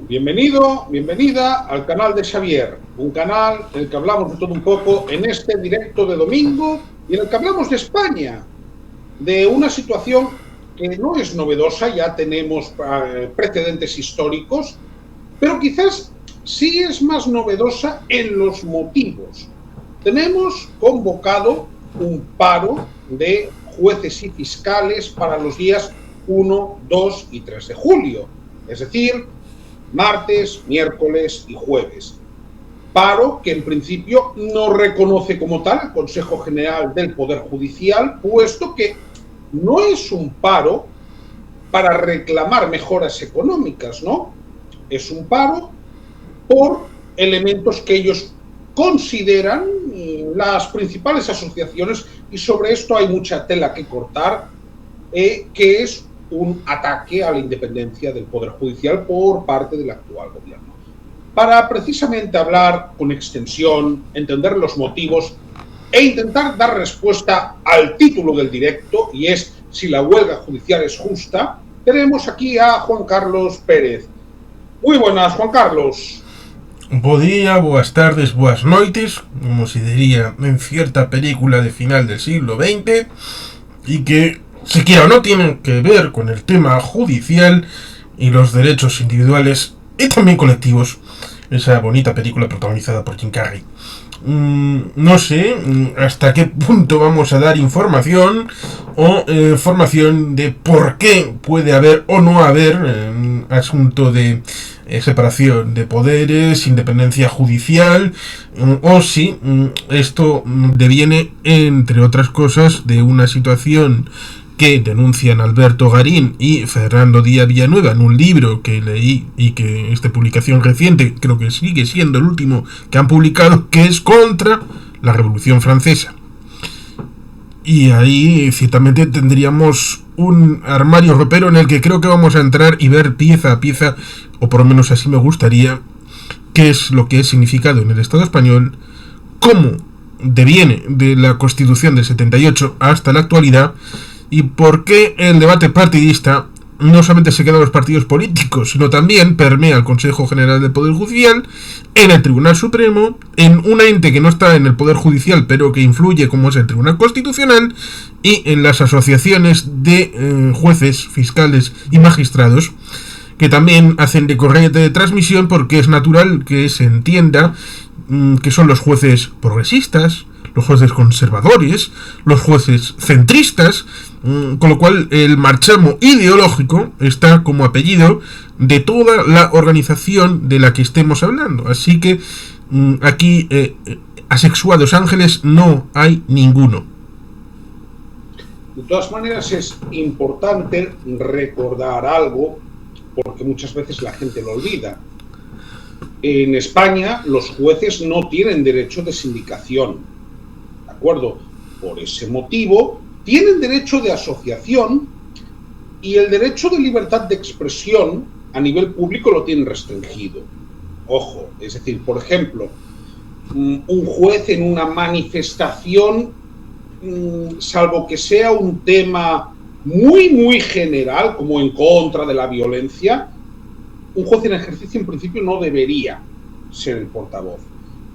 Bienvenido, bienvenida al canal de Xavier, un canal en el que hablamos de todo un poco en este directo de domingo y en el que hablamos de España, de una situación que no es novedosa, ya tenemos precedentes históricos, pero quizás sí es más novedosa en los motivos. Tenemos convocado un paro de jueces y fiscales para los días 1, 2 y 3 de julio, es decir, martes, miércoles y jueves. Paro que en principio no reconoce como tal el Consejo General del Poder Judicial, puesto que no es un paro para reclamar mejoras económicas, ¿no? Es un paro por elementos que ellos consideran las principales asociaciones, y sobre esto hay mucha tela que cortar, que es un ataque a la independencia del Poder Judicial por parte del actual gobierno. Para precisamente hablar con extensión, entender los motivos e intentar dar respuesta al título del directo, y es si la huelga judicial es justa, tenemos aquí a Juan Carlos Pérez. Muy buenas, Juan Carlos. Bo día, boas tardes, boas noites, como se diría en cierta película de final del siglo XX, y que, si quiera o no, tienen que ver con el tema judicial y los derechos individuales y también colectivos. Esa bonita película protagonizada por Jim Carrey. No sé hasta qué punto vamos a dar información o formación de por qué puede haber o no haber asunto de separación de poderes, independencia judicial, o si esto deviene, entre otras cosas, de una situación que denuncian Alberto Garín y Fernando Díaz Villanueva en un libro que leí y que es de publicación reciente, creo que sigue siendo el último que han publicado, que es contra la Revolución Francesa. Y ahí ciertamente tendríamos un armario ropero en el que creo que vamos a entrar y ver pieza a pieza, o por lo menos así me gustaría, qué es lo que es significado en el Estado español, cómo deviene de la Constitución del 78 hasta la actualidad, y por qué el debate partidista no solamente se queda en los partidos políticos, sino también permea al Consejo General del Poder Judicial, en el Tribunal Supremo, en un ente que no está en el Poder Judicial pero que influye, como es el Tribunal Constitucional, y en las asociaciones de jueces, fiscales y magistrados, que también hacen de corriente de transmisión, porque es natural que se entienda que son los jueces progresistas, los jueces conservadores, los jueces centristas, con lo cual el marchamo ideológico está como apellido de toda la organización de la que estemos hablando. Así que aquí asexuados ángeles no hay ninguno. De todas maneras es importante recordar algo, porque muchas veces la gente lo olvida. En España los jueces no tienen derecho de sindicación, ¿de acuerdo? Por ese motivo tienen derecho de asociación, y el derecho de libertad de expresión a nivel público lo tienen restringido. Ojo, es decir, por ejemplo, un juez en una manifestación, salvo que sea un tema muy general, como en contra de la violencia, un juez en ejercicio en principio no debería ser el portavoz.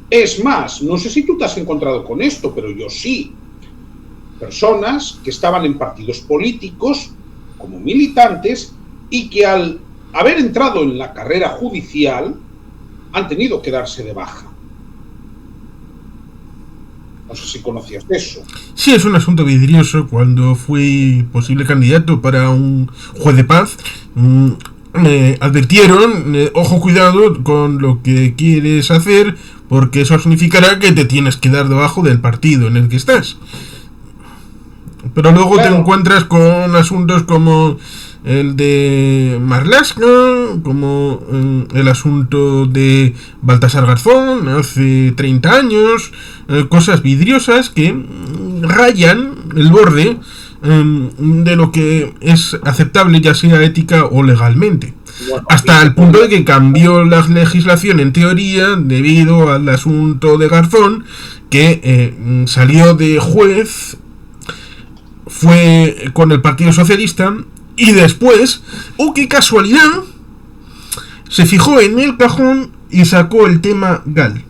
Es más, no sé si tú te has encontrado con esto, pero yo sí. Personas que estaban en partidos políticos como militantes y que al haber entrado en la carrera judicial han tenido que darse de baja. No sé si conocías eso. Sí, es un asunto vidrioso. Cuando fui posible candidato para un juez de paz, me advirtieron, ojo, cuidado con lo que quieres hacer, porque eso significará que te tienes que dar debajo del partido en el que estás. Pero luego claro, te encuentras con asuntos como el de Marlaska, como el asunto de Baltasar Garzón hace 30 años, cosas vidriosas que rayan el borde de lo que es aceptable, ya sea ética o legalmente. Bueno, hasta el punto de que cambió la legislación en teoría debido al asunto de Garzón, que salió de juez, fue con el Partido Socialista, y después, ¡oh qué casualidad!, se fijó en el cajón y sacó el tema GAL.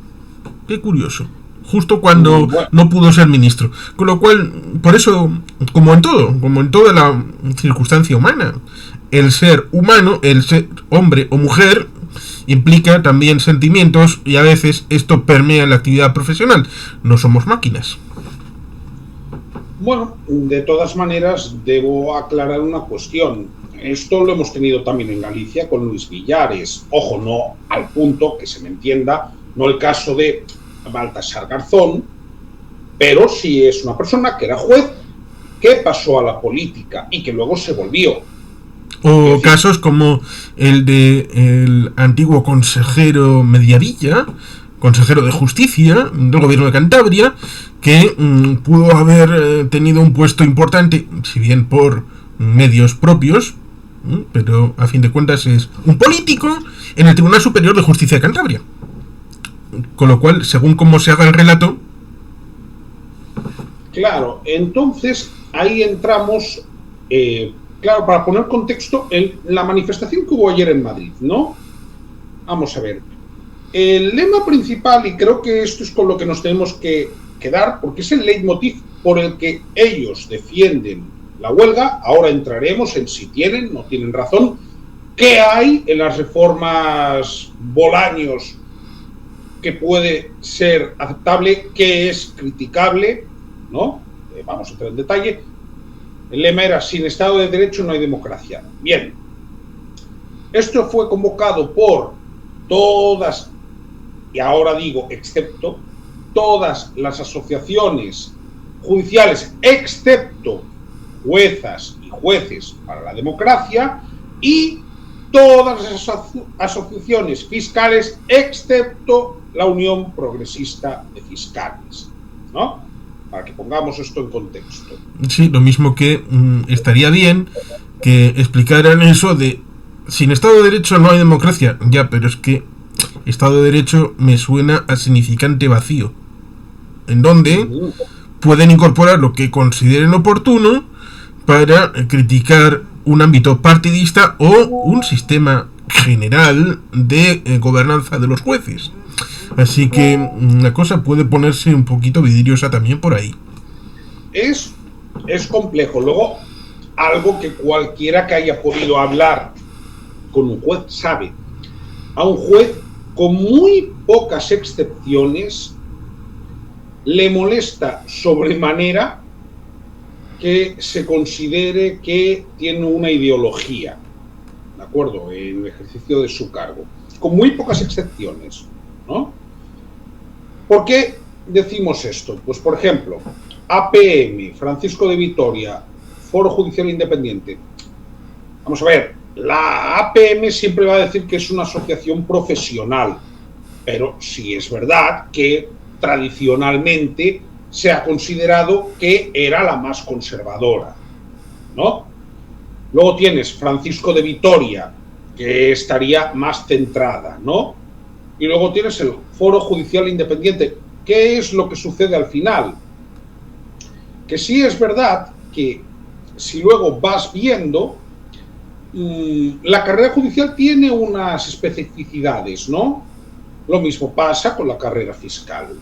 Qué curioso. Justo cuando no pudo ser ministro. Con lo cual, por eso, como en todo, como en toda la circunstancia humana, el ser humano, el ser hombre o mujer, implica también sentimientos y a veces esto permea la actividad profesional. No somos máquinas. Bueno, de todas maneras, debo aclarar una cuestión. Esto lo hemos tenido también en Galicia con Luis Villares. Ojo, no al punto, que se me entienda, no el caso de Baltasar Garzón, pero sí es una persona que era juez, que pasó a la política y que luego se volvió. O casos como el de el antiguo consejero Mediavilla, consejero de Justicia del gobierno de Cantabria, que pudo haber tenido un puesto importante, si bien por medios propios, pero a fin de cuentas es un político en el Tribunal Superior de Justicia de Cantabria. Con lo cual, según cómo se haga el relato... Claro, entonces ahí entramos, claro, para poner contexto, en la manifestación que hubo ayer en Madrid, ¿no? Vamos a ver. El lema principal, y creo que esto es con lo que nos tenemos que quedar, porque es el leitmotiv por el que ellos defienden la huelga. Ahora entraremos en si tienen, no tienen razón, qué hay en las reformas Bolaños que puede ser aceptable, qué es criticable, ¿no? Vamos a entrar en detalle. El lema era: sin Estado de Derecho no hay democracia. Bien, esto fue convocado por todas, y ahora digo excepto, todas las asociaciones judiciales, excepto juezas y jueces para la democracia, y todas las asociaciones fiscales, excepto la Unión Progresista de Fiscales, ¿no? Para que pongamos esto en contexto. Sí, lo mismo que estaría bien que explicaran eso de sin Estado de Derecho no hay democracia. Ya, pero es que Estado de Derecho me suena a significante vacío, en donde pueden incorporar lo que consideren oportuno para criticar un ámbito partidista o un sistema general de gobernanza de los jueces. Así que la cosa puede ponerse un poquito vidriosa también por ahí. Es complejo. Luego, algo que cualquiera que haya podido hablar con un juez sabe. A un juez, con muy pocas excepciones, le molesta sobremanera que se considere que tiene una ideología, ¿de acuerdo?, en el ejercicio de su cargo, con muy pocas excepciones, ¿no? ¿Por qué decimos esto? Pues, por ejemplo, APM, Francisco de Vitoria, Foro Judicial Independiente. Vamos a ver, la APM siempre va a decir que es una asociación profesional, pero sí es verdad que tradicionalmente se ha considerado que era la más conservadora, ¿no? Luego tienes Francisco de Vitoria, que estaría más centrada, ¿no? Y luego tienes el Foro Judicial Independiente. ¿Qué es lo que sucede al final? Que sí es verdad que si luego vas viendo, la carrera judicial tiene unas especificidades, ¿no? Lo mismo pasa con la carrera fiscal.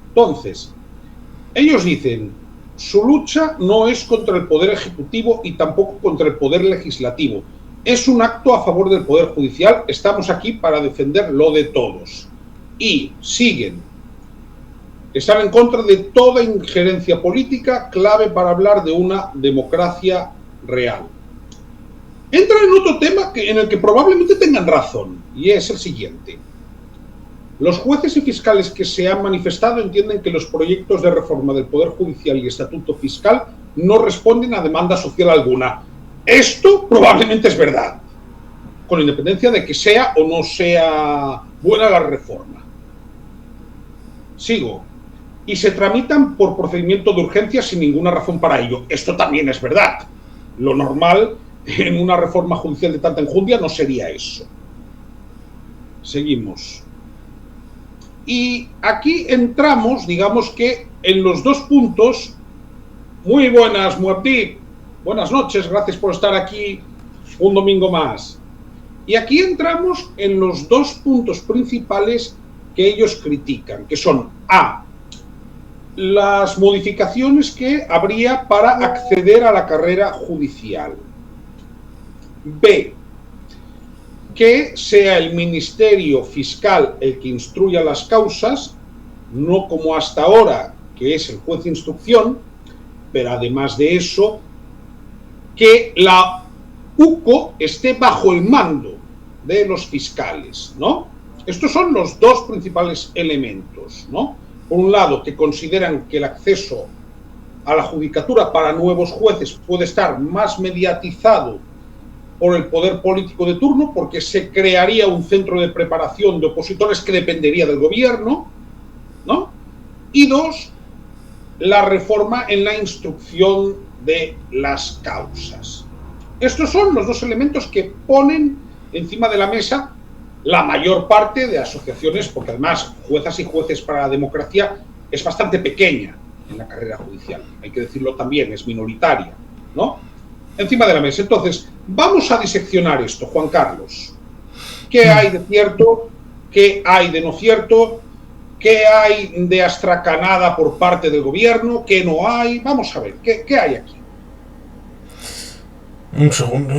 Entonces, ellos dicen, su lucha no es contra el Poder Ejecutivo y tampoco contra el Poder Legislativo. Es un acto a favor del Poder Judicial. Estamos aquí para defender lo de todos. Y siguen. Están en contra de toda injerencia política, clave para hablar de una democracia real. Entran en otro tema en el que probablemente tengan razón, y es el siguiente. Los jueces y fiscales que se han manifestado entienden que los proyectos de reforma del Poder Judicial y Estatuto Fiscal no responden a demanda social alguna. Esto probablemente es verdad, con independencia de que sea o no sea buena la reforma. Sigo. Y se tramitan por procedimiento de urgencia sin ninguna razón para ello. Esto también es verdad. Lo normal en una reforma judicial de tanta enjundia no sería eso. Seguimos. Y aquí entramos, digamos que en los dos puntos. Muy buenas, Muabdi. Buenas noches, gracias por estar aquí un domingo más. Y aquí entramos en los dos puntos principales que ellos critican, que son A, las modificaciones que habría para acceder a la carrera judicial. B, que sea el Ministerio Fiscal el que instruya las causas, no como hasta ahora, que es el juez de instrucción, pero además de eso, que la UCO esté bajo el mando de los fiscales, ¿no? Estos son los dos principales elementos, ¿no? Por un lado, que consideran que el acceso a la judicatura para nuevos jueces puede estar más mediatizado por el poder político de turno, porque se crearía un centro de preparación de opositores que dependería del gobierno, ¿no? Y dos, la reforma en la instrucción de las causas. Estos son los dos elementos que ponen encima de la mesa la mayor parte de asociaciones, porque además juezas y jueces para la democracia es bastante pequeña en la carrera judicial, hay que decirlo también, es minoritaria, ¿no? Encima de la mesa. Entonces, vamos a diseccionar esto, Juan Carlos. ¿Qué hay de cierto? ¿Qué hay de no cierto? ¿Qué hay de astracanada por parte del gobierno? ¿Qué no hay? Vamos a ver, ¿qué hay aquí? Un segundo.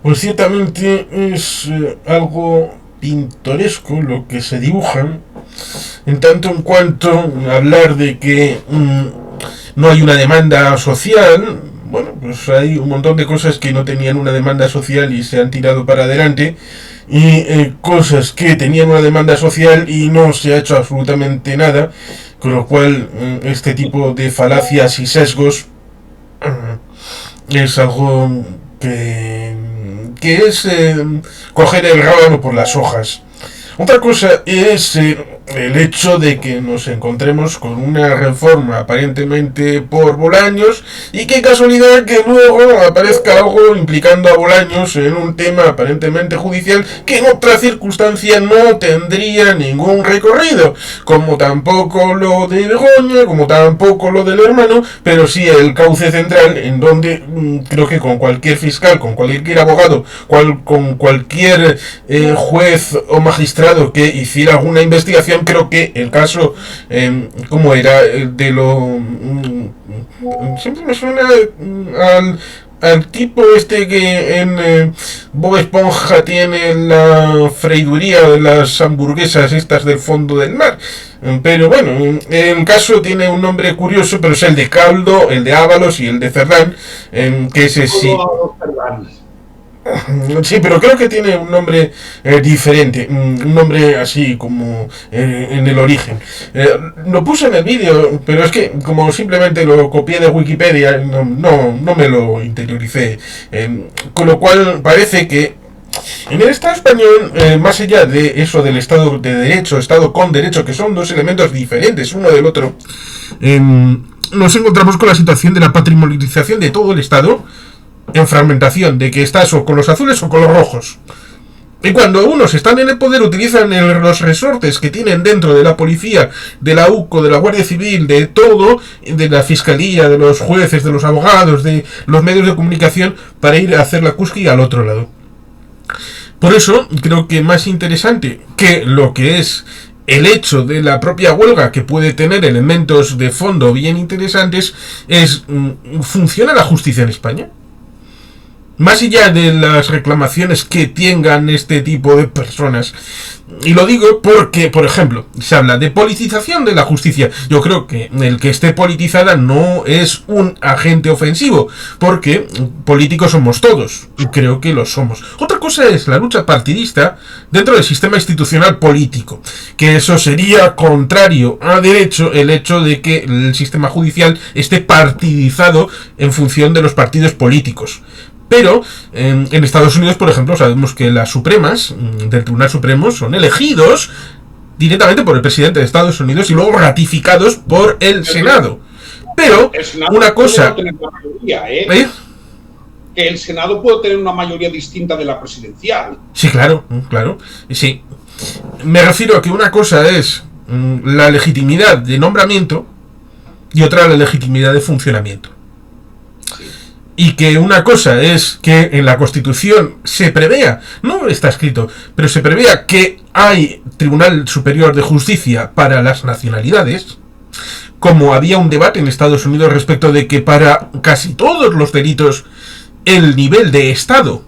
Pues ciertamente es algo pintoresco lo que se dibujan, en tanto en cuanto hablar de que no hay una demanda social. Bueno, pues hay un montón de cosas que no tenían una demanda social y se han tirado para adelante, y cosas que tenían una demanda social y no se ha hecho absolutamente nada, con lo cual este tipo de falacias y sesgos es algo que es coger el rábano por las hojas. Otra cosa es el hecho de que nos encontremos con una reforma aparentemente por Bolaños, y qué casualidad que luego aparezca algo implicando a Bolaños en un tema aparentemente judicial que en otra circunstancia no tendría ningún recorrido, como tampoco lo de Begoña, como tampoco lo del hermano, pero sí el cauce central, en donde creo que con cualquier fiscal, con cualquier abogado, con cualquier juez o magistrado que hiciera alguna investigación, creo que el caso, ¿cómo era? De lo... siempre me suena al tipo este que en Bob Esponja tiene la freiduría de las hamburguesas estas del fondo del mar. Pero bueno, el caso tiene un nombre curioso, pero es el de Caldo, el de Ábalos y el de Cerdán, que ese sí... Sí, pero creo que tiene un nombre diferente, un nombre así como en el origen. Lo puse en el vídeo, pero es que como simplemente lo copié de Wikipedia, no me lo interioricé. Con lo cual parece que en el Estado español, más allá de eso del Estado de Derecho, Estado con Derecho, que son dos elementos diferentes uno del otro, nos encontramos con la situación de la patrimonialización de todo el Estado, en fragmentación, de que estás o con los azules o con los rojos. Y cuando unos están en el poder, utilizan los resortes que tienen dentro de la policía, de la UCO, de la Guardia Civil, de todo, de la fiscalía, de los jueces, de los abogados, de los medios de comunicación, para ir a hacer la cúspide al otro lado. Por eso creo que más interesante que lo que es el hecho de la propia huelga, que puede tener elementos de fondo bien interesantes, es ¿funciona la justicia en España? Más allá de las reclamaciones que tengan este tipo de personas. Y lo digo porque, por ejemplo, se habla de politización de la justicia. Yo creo que el que esté politizada no es un agente ofensivo, porque políticos somos todos, y creo que lo somos. Otra cosa es la lucha partidista dentro del sistema institucional político, que eso sería contrario a derecho, el hecho de que el sistema judicial esté partidizado en función de los partidos políticos. Pero en Estados Unidos, por ejemplo, sabemos que las Supremas del Tribunal Supremo son elegidos directamente por el presidente de Estados Unidos y luego ratificados por el Senado. Pero una cosa... Que el Senado puede tener una mayoría distinta de la presidencial. Sí, claro, sí. Me refiero a que una cosa es la legitimidad de nombramiento y otra la legitimidad de funcionamiento. Y que una cosa es que en la Constitución se prevea, no está escrito, pero se prevea que hay Tribunal Superior de Justicia para las nacionalidades, como había un debate en Estados Unidos respecto de que para casi todos los delitos el nivel de Estado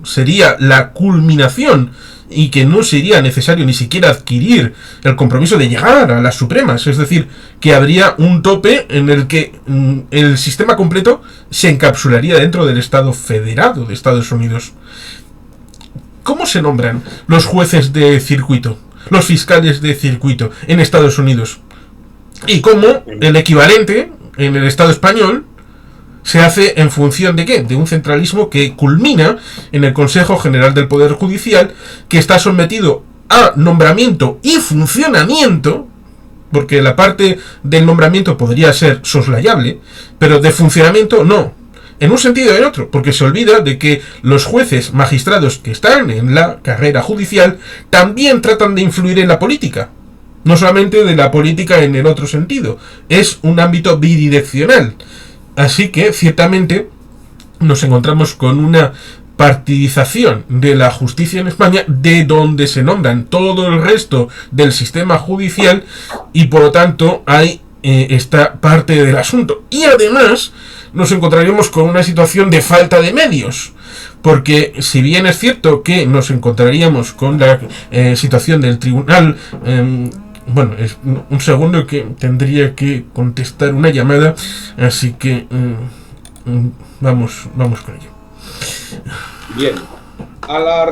sería la culminación y que no sería necesario ni siquiera adquirir el compromiso de llegar a las supremas, es decir, que habría un tope en el que el sistema completo se encapsularía dentro del Estado federado de Estados Unidos. ¿Cómo se nombran los jueces de circuito, los fiscales de circuito en Estados Unidos? Y cómo el equivalente en el Estado español se hace en función de ¿qué? De un centralismo que culmina en el Consejo General del Poder Judicial, que está sometido a nombramiento y funcionamiento, porque la parte del nombramiento podría ser soslayable, pero de funcionamiento no, en un sentido y en otro, porque se olvida de que los jueces magistrados que están en la carrera judicial también tratan de influir en la política, no solamente de la política en el otro sentido, es un ámbito bidireccional. Así que, ciertamente, nos encontramos con una partidización de la justicia en España, de donde se nombran todo el resto del sistema judicial, y por lo tanto hay esta parte del asunto. Y además, nos encontraríamos con una situación de falta de medios, porque si bien es cierto que nos encontraríamos con la situación del tribunal... bueno, es un segundo que tendría que contestar una llamada, así que vamos con ello. Bien, a la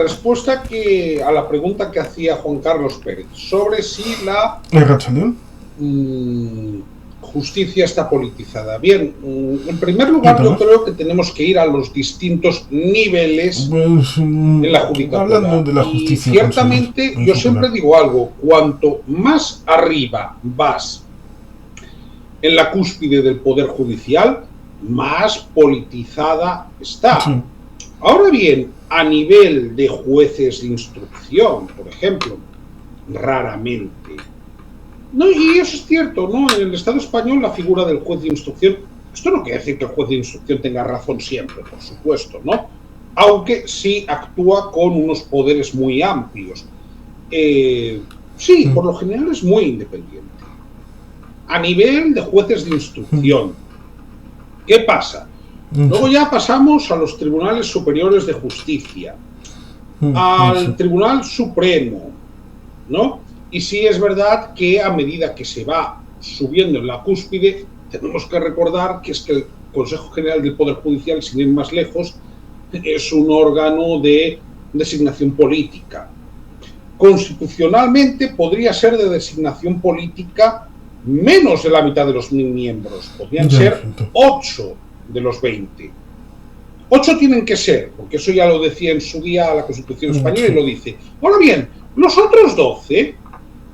pregunta que hacía Juan Carlos Pérez sobre si la justicia está politizada. Bien, en primer lugar yo creo que tenemos que ir a los distintos niveles en la judicatura. Hablando de la justicia, y ciertamente yo siempre digo algo, cuanto más arriba vas en la cúspide del Poder Judicial, más politizada está. Sí. Ahora bien, a nivel de jueces de instrucción, por ejemplo, raramente. No, y eso es cierto, ¿no? En el Estado español la figura del juez de instrucción, esto no quiere decir que el juez de instrucción tenga razón siempre, por supuesto, ¿no? Aunque sí actúa con unos poderes muy amplios. Sí, por lo general es muy independiente. A nivel de jueces de instrucción, ¿qué pasa? Luego ya pasamos a los tribunales superiores de justicia, al Tribunal Supremo, ¿no? Y sí es verdad que a medida que se va subiendo en la cúspide, tenemos que recordar que es que el Consejo General del Poder Judicial, sin ir más lejos, es un órgano de designación política. Constitucionalmente podría ser de designación política menos de la mitad de los miembros, podrían ser 8 de los 20. 8 tienen que ser, porque eso ya lo decía en su día la Constitución española y lo dice. Ahora bien, los otros 12...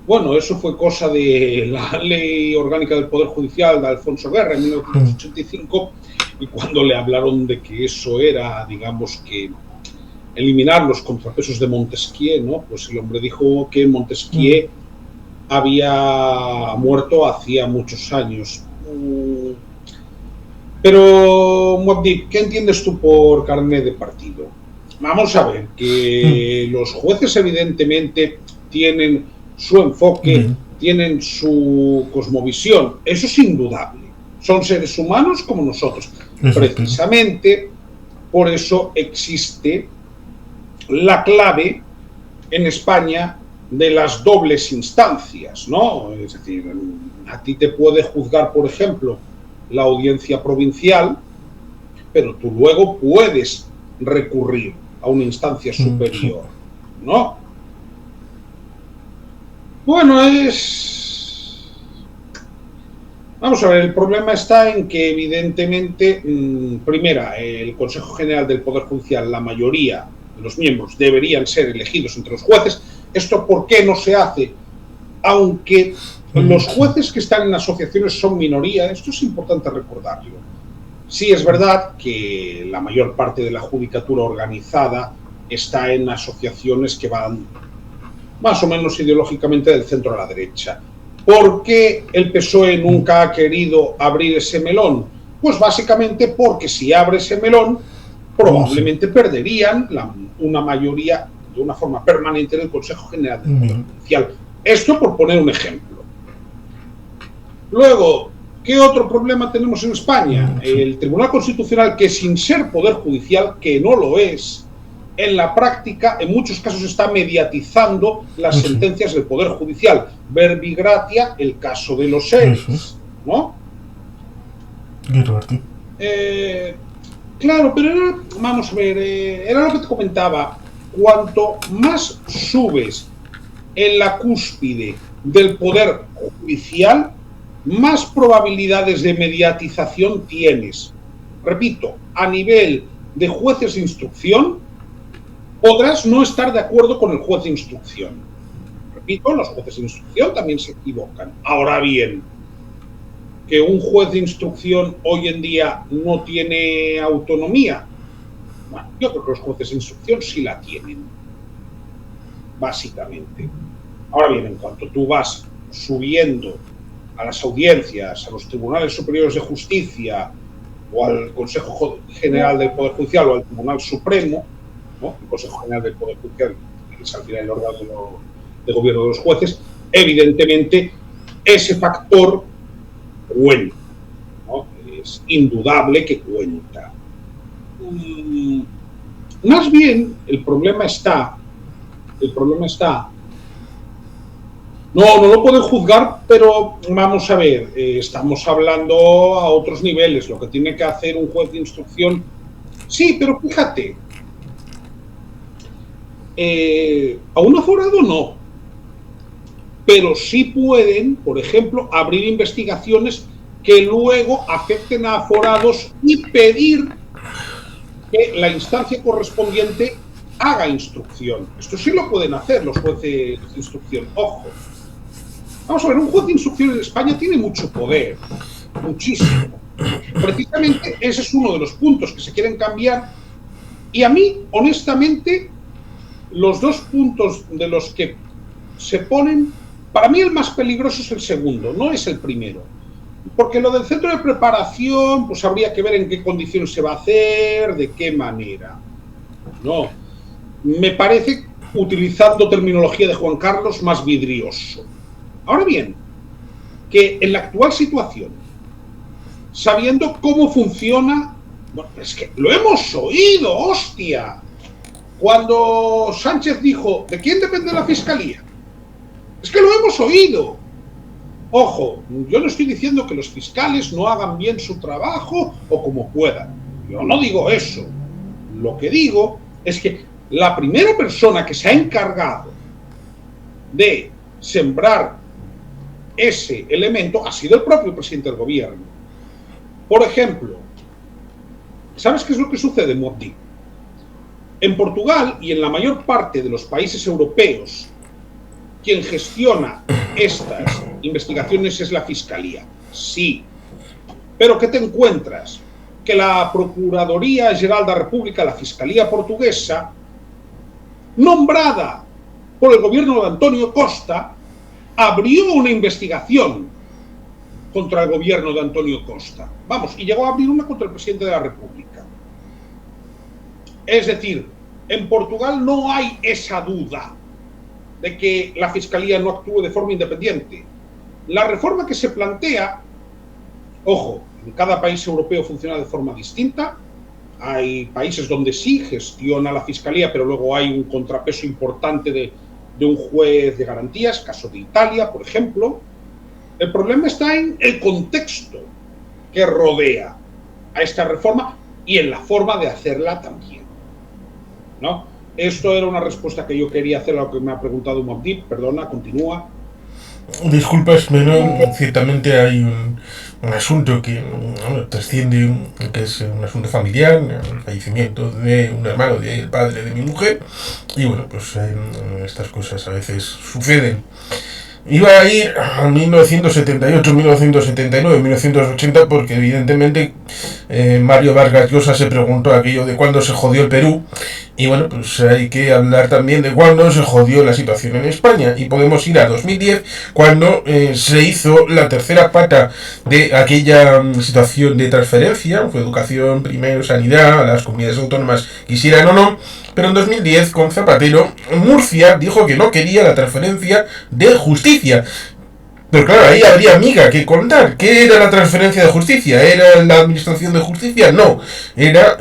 Bueno, eso fue cosa de la Ley Orgánica del Poder Judicial de Alfonso Guerra en 1985, y cuando le hablaron de que eso era, digamos, que eliminar los contrapesos de Montesquieu, ¿no? Pues el hombre dijo que Montesquieu había muerto hacía muchos años. Pero, Muabdi, ¿qué entiendes tú por carné de partido? Vamos a ver, que los jueces evidentemente tienen su enfoque, tienen su cosmovisión, eso es indudable. Son seres humanos como nosotros. Precisamente por eso existe la clave en España de las dobles instancias, ¿no? Es decir, a ti te puede juzgar, por ejemplo, la audiencia provincial, pero tú luego puedes recurrir a una instancia superior, ¿no? Bueno, vamos a ver, el problema está en que evidentemente, primera, el Consejo General del Poder Judicial, la mayoría de los miembros deberían ser elegidos entre los jueces. ¿Esto por qué no se hace? Aunque los jueces que están en asociaciones son minoría, esto es importante recordarlo. Sí es verdad que la mayor parte de la judicatura organizada está en asociaciones que van más o menos ideológicamente del centro a la derecha. ¿Por qué el PSOE nunca ha querido abrir ese melón? Pues básicamente porque si abre ese melón, probablemente perderían una mayoría de una forma permanente en el Consejo General del Poder Judicial. Esto por poner un ejemplo. Luego, ¿qué otro problema tenemos en España? El Tribunal Constitucional, que sin ser Poder Judicial, que no lo es, en la práctica, en muchos casos está mediatizando las sentencias del Poder Judicial. Verbi gratia, el caso de los seres, ¿no? Claro, pero vamos a ver, era lo que te comentaba. Cuanto más subes en la cúspide del Poder Judicial, más probabilidades de mediatización tienes. Repito, a nivel de jueces de instrucción, podrás no estar de acuerdo con el juez de instrucción. Repito, los jueces de instrucción también se equivocan. Ahora bien, que un juez de instrucción hoy en día no tiene autonomía. Bueno, yo creo que los jueces de instrucción sí la tienen, básicamente. Ahora bien, en cuanto tú vas subiendo a las audiencias, a los tribunales superiores de justicia, o al Consejo General del Poder Judicial, o al Tribunal Supremo, ¿no? El Consejo General del Poder Judicial, que es al final el órgano de gobierno de los jueces, evidentemente ese factor cuenta, ¿no? Es indudable que cuenta. Más bien, el problema está, no lo pueden juzgar, pero vamos a ver, estamos hablando a otros niveles, lo que tiene que hacer un juez de instrucción, sí, pero fíjate, a un aforado no, pero sí pueden, por ejemplo, abrir investigaciones que luego afecten a aforados y pedir que la instancia correspondiente haga instrucción. Esto sí lo pueden hacer los jueces de instrucción. Ojo, vamos a ver, un juez de instrucción en España tiene mucho poder, muchísimo. Precisamente ese es uno de los puntos que se quieren cambiar, y a mí, honestamente, los dos puntos de los que se ponen, para mí el más peligroso es el segundo, no es el primero. Porque lo del centro de preparación, pues habría que ver en qué condiciones se va a hacer, de qué manera. No, me parece, utilizando terminología de Juan Carlos, más vidrioso. Ahora bien, que en la actual situación, sabiendo cómo funciona, bueno, es que lo hemos oído, hostia. Cuando Sánchez dijo, ¿de quién depende la Fiscalía? Es que lo hemos oído. Ojo, yo no estoy diciendo que los fiscales no hagan bien su trabajo o como puedan. Yo no digo eso. Lo que digo es que la primera persona que se ha encargado de sembrar ese elemento ha sido el propio presidente del gobierno. Por ejemplo, ¿sabes qué es lo que sucede, Morty? En Portugal y en la mayor parte de los países europeos, quien gestiona estas investigaciones es la Fiscalía. Sí. Pero ¿qué te encuentras? Que la Procuradoría Geral da República, la Fiscalía portuguesa, nombrada por el gobierno de Antonio Costa, abrió una investigación contra el gobierno de Antonio Costa. Vamos, y llegó a abrir una contra el presidente de la República. Es decir, en Portugal no hay esa duda de que la Fiscalía no actúe de forma independiente. La reforma que se plantea, ojo, en cada país europeo funciona de forma distinta. Hay países donde sí gestiona la Fiscalía, pero luego hay un contrapeso importante de un juez de garantías, caso de Italia, por ejemplo. El problema está en el contexto que rodea a esta reforma y en la forma de hacerla también, ¿no? Esto era una respuesta que yo quería hacer a lo que me ha preguntado Moabdip. Perdona, continúa. Disculpas, pero ciertamente hay un asunto que trasciende, que es un asunto familiar, el fallecimiento de un hermano del padre de mi mujer, y bueno, pues estas cosas a veces suceden. Iba a ir a 1978, 1979, 1980 porque evidentemente Mario Vargas Llosa se preguntó aquello de cuándo se jodió el Perú, y bueno, pues hay que hablar también de cuándo se jodió la situación en España, y podemos ir a 2010 cuando se hizo la tercera pata de aquella situación de transferencia, fue educación, primero sanidad, a las comunidades autónomas quisieran o no. Pero en 2010, con Zapatero, Murcia dijo que no quería la transferencia de justicia. Pero claro, ahí habría miga que contar. ¿Qué era la transferencia de justicia? ¿Era la administración de justicia? No. Era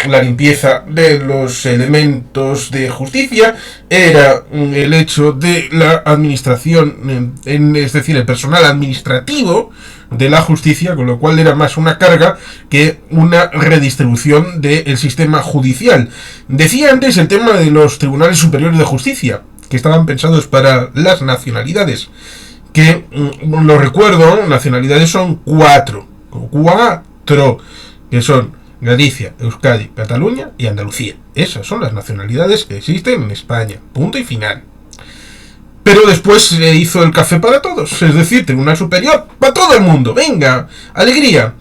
la limpieza de los elementos de justicia. Era el hecho de la administración, es decir, el personal administrativo de la justicia, con lo cual era más una carga que una redistribución del sistema judicial. Decía antes el tema de los tribunales superiores de justicia, que estaban pensados para las nacionalidades, que lo recuerdo, nacionalidades son cuatro, que son Galicia, Euskadi, Cataluña y Andalucía. Esas son las nacionalidades que existen en España, punto y final. Pero después se hizo el café para todos, es decir, tribunal superior para todo el mundo. Venga, alegría.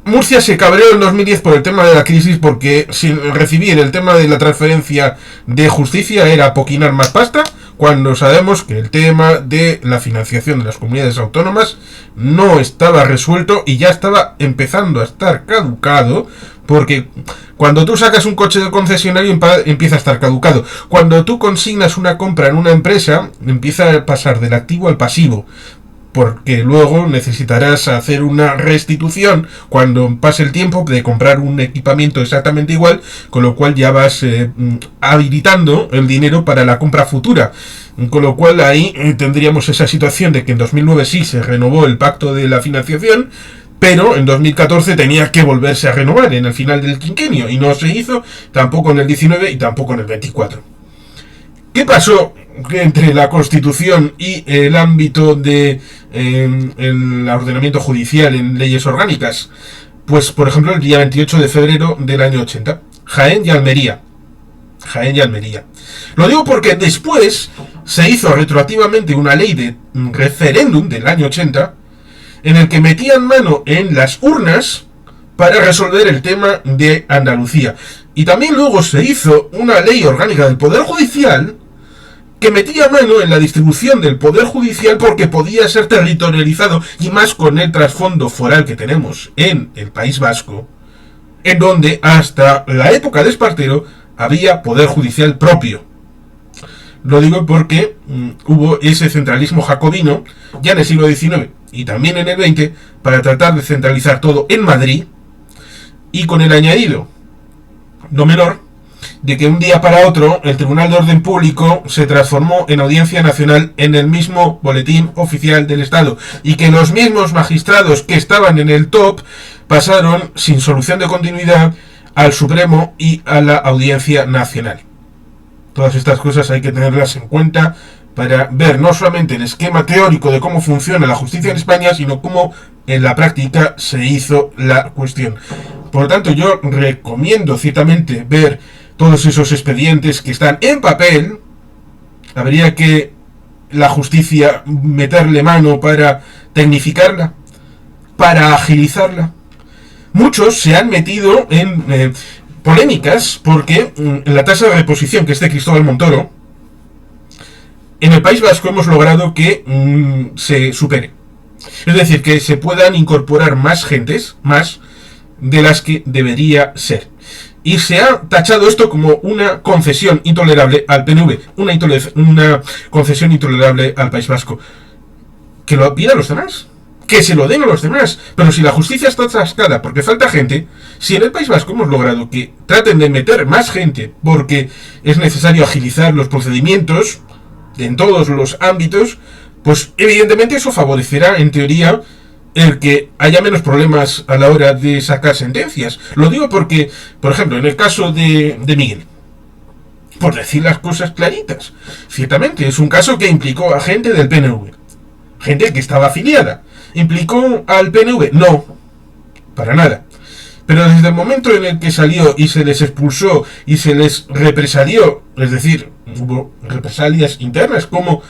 Murcia se cabreó en 2010 por el tema de la crisis, porque sin recibir el tema de la transferencia de justicia era poquinar más pasta, cuando sabemos que el tema de la financiación de las comunidades autónomas no estaba resuelto y ya estaba empezando a estar caducado, porque cuando tú sacas un coche del concesionario empieza a estar caducado. Cuando tú consignas una compra en una empresa, empieza a pasar del activo al pasivo, porque luego necesitarás hacer una restitución cuando pase el tiempo de comprar un equipamiento exactamente igual, con lo cual ya vas habilitando el dinero para la compra futura. Con lo cual ahí tendríamos esa situación de que en 2009 sí se renovó el pacto de la financiación, pero en 2014 tenía que volverse a renovar en el final del quinquenio, y no se hizo, tampoco en el 19 y tampoco en el 24. ¿Qué pasó entre la Constitución y el ámbito de el ordenamiento judicial en leyes orgánicas? Pues, por ejemplo, el día 28 de febrero del año 80, Jaén y Almería. Lo digo porque después se hizo retroactivamente una ley de referéndum del año 80, en el que metían mano en las urnas para resolver el tema de Andalucía. Y también luego se hizo una ley orgánica del Poder Judicial que metía mano en la distribución del Poder Judicial, porque podía ser territorializado, y más con el trasfondo foral que tenemos en el País Vasco, en donde hasta la época de Espartero había Poder Judicial propio. Lo digo porque hubo ese centralismo jacobino ya en el siglo XIX y también en el XX para tratar de centralizar todo en Madrid, y con el añadido no menor de que un día para otro el Tribunal de Orden Público se transformó en Audiencia Nacional en el mismo boletín oficial del Estado, y que los mismos magistrados que estaban en el top pasaron sin solución de continuidad al Supremo y a la Audiencia Nacional. Todas estas cosas hay que tenerlas en cuenta para ver no solamente el esquema teórico de cómo funciona la justicia en España, sino cómo en la práctica se hizo la cuestión. Por lo tanto, yo recomiendo ciertamente ver todos esos expedientes que están en papel. Habría que la justicia meterle mano para tecnificarla, para agilizarla. Muchos se han metido en polémicas porque la tasa de reposición, que es de Cristóbal Montoro, en el País Vasco hemos logrado que se supere. Es decir, que se puedan incorporar más gentes, más de las que debería ser. Y se ha tachado esto como una concesión intolerable al PNV, una concesión intolerable al País Vasco. Que lo pidan los demás, que se lo den a los demás. Pero si la justicia está atascada porque falta gente, si en el País Vasco hemos logrado que traten de meter más gente porque es necesario agilizar los procedimientos en todos los ámbitos, pues evidentemente eso favorecerá, en teoría, el que haya menos problemas a la hora de sacar sentencias. Lo digo porque, por ejemplo, en el caso de Miguel, por decir las cosas claritas, ciertamente es un caso que implicó a gente del PNV, gente que estaba afiliada. ¿Implicó al PNV? No, para nada. Pero desde el momento en el que salió y se les expulsó y se les represalió, es decir, hubo represalias internas como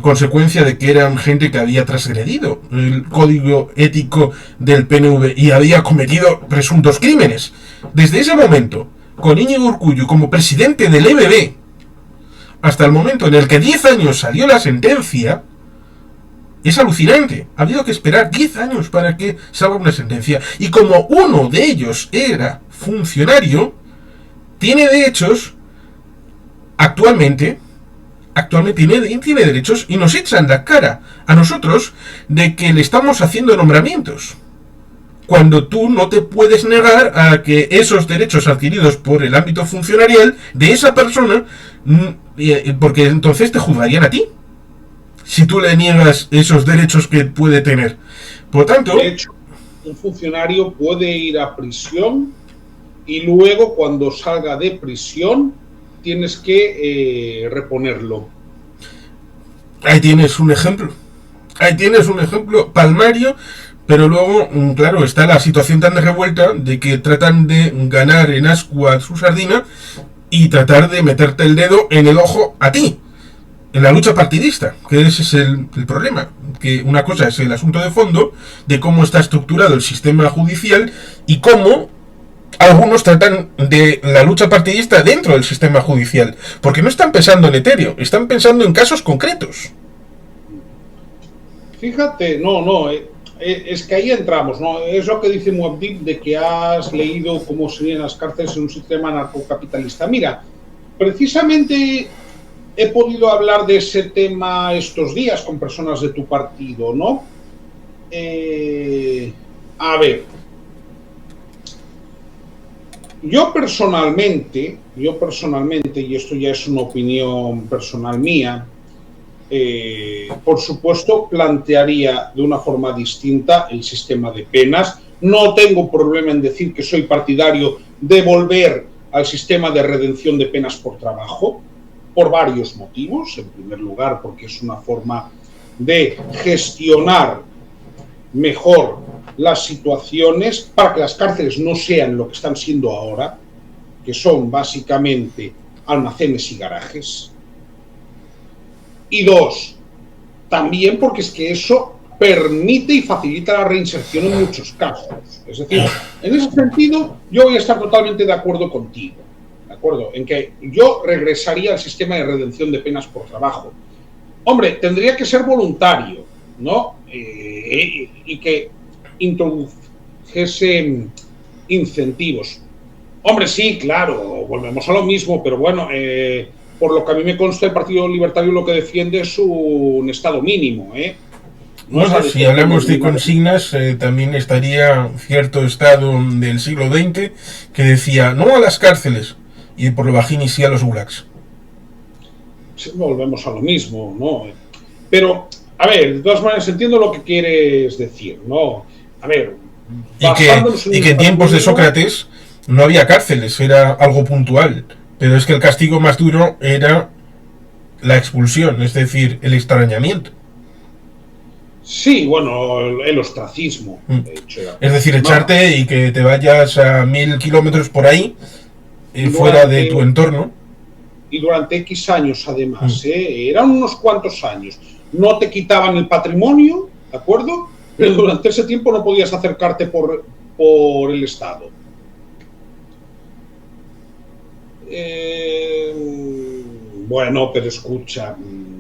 consecuencia de que eran gente que había transgredido el código ético del PNV y había cometido presuntos crímenes. Desde ese momento, con Íñigo Urkullu como presidente del EBB, hasta el momento en el que 10 años salió la sentencia, es alucinante. Ha habido que esperar 10 años para que salga una sentencia. Y como uno de ellos era funcionario, tiene derechos, actualmente tiene derechos y nos echan la cara a nosotros de que le estamos haciendo nombramientos. Cuando tú no te puedes negar a que esos derechos adquiridos por el ámbito funcionarial de esa persona, porque entonces te juzgarían a ti si tú le niegas esos derechos que puede tener. Por tanto, de hecho, un funcionario puede ir a prisión y luego cuando salga de prisión tienes que reponerlo. Ahí tienes un ejemplo palmario. Pero luego, claro, está la situación tan de revuelta de que tratan de ganar en ascua su sardina y tratar de meterte el dedo en el ojo a ti, en la lucha partidista, que ese es el problema. Que una cosa es el asunto de fondo de cómo está estructurado el sistema judicial y cómo algunos tratan de la lucha partidista dentro del sistema judicial, porque no están pensando en etéreo, están pensando en casos concretos. Fíjate, es que ahí entramos, ¿no? Es lo que dice Muad'Dib de que has leído cómo serían las cárceles en un sistema narcocapitalista. Mira, precisamente he podido hablar de ese tema estos días con personas de tu partido, ¿no? A ver, yo personalmente, y esto ya es una opinión personal mía, por supuesto, plantearía de una forma distinta el sistema de penas. No tengo problema en decir que soy partidario de volver al sistema de redención de penas por trabajo, por varios motivos. En primer lugar, porque es una forma de gestionar mejor las situaciones para que las cárceles no sean lo que están siendo ahora, que son básicamente almacenes y garajes. Y dos, también porque es que eso permite y facilita la reinserción en muchos casos. Es decir, en ese sentido, yo voy a estar totalmente de acuerdo contigo, ¿de acuerdo? En que yo regresaría al sistema de redención de penas por trabajo. Hombre, tendría que ser voluntario, ¿no? Y que introdujese incentivos. Hombre, sí, claro, volvemos a lo mismo, pero bueno, por lo que a mí me consta, el Partido Libertario lo que defiende es un Estado mínimo, ¿eh? Bueno, si hablamos de consignas, también estaría cierto Estado del siglo XX que decía no a las cárceles y por lo bajín y sí a los gulags. Sí, volvemos a lo mismo, ¿no? Pero, a ver, de todas maneras entiendo lo que quieres decir, ¿no? A ver, y que en tiempos de Sócrates no había cárceles, era algo puntual, pero es que el castigo más duro era la expulsión, es decir, el extrañamiento. Sí, bueno, el ostracismo, de hecho. Es decir, echarte y que te vayas a 1000 kilómetros por ahí, fuera de tu entorno. Y durante X años, además, eran unos cuantos años. No te quitaban el patrimonio, ¿de acuerdo? Pero durante ese tiempo no podías acercarte por el Estado. Bueno, pero escucha,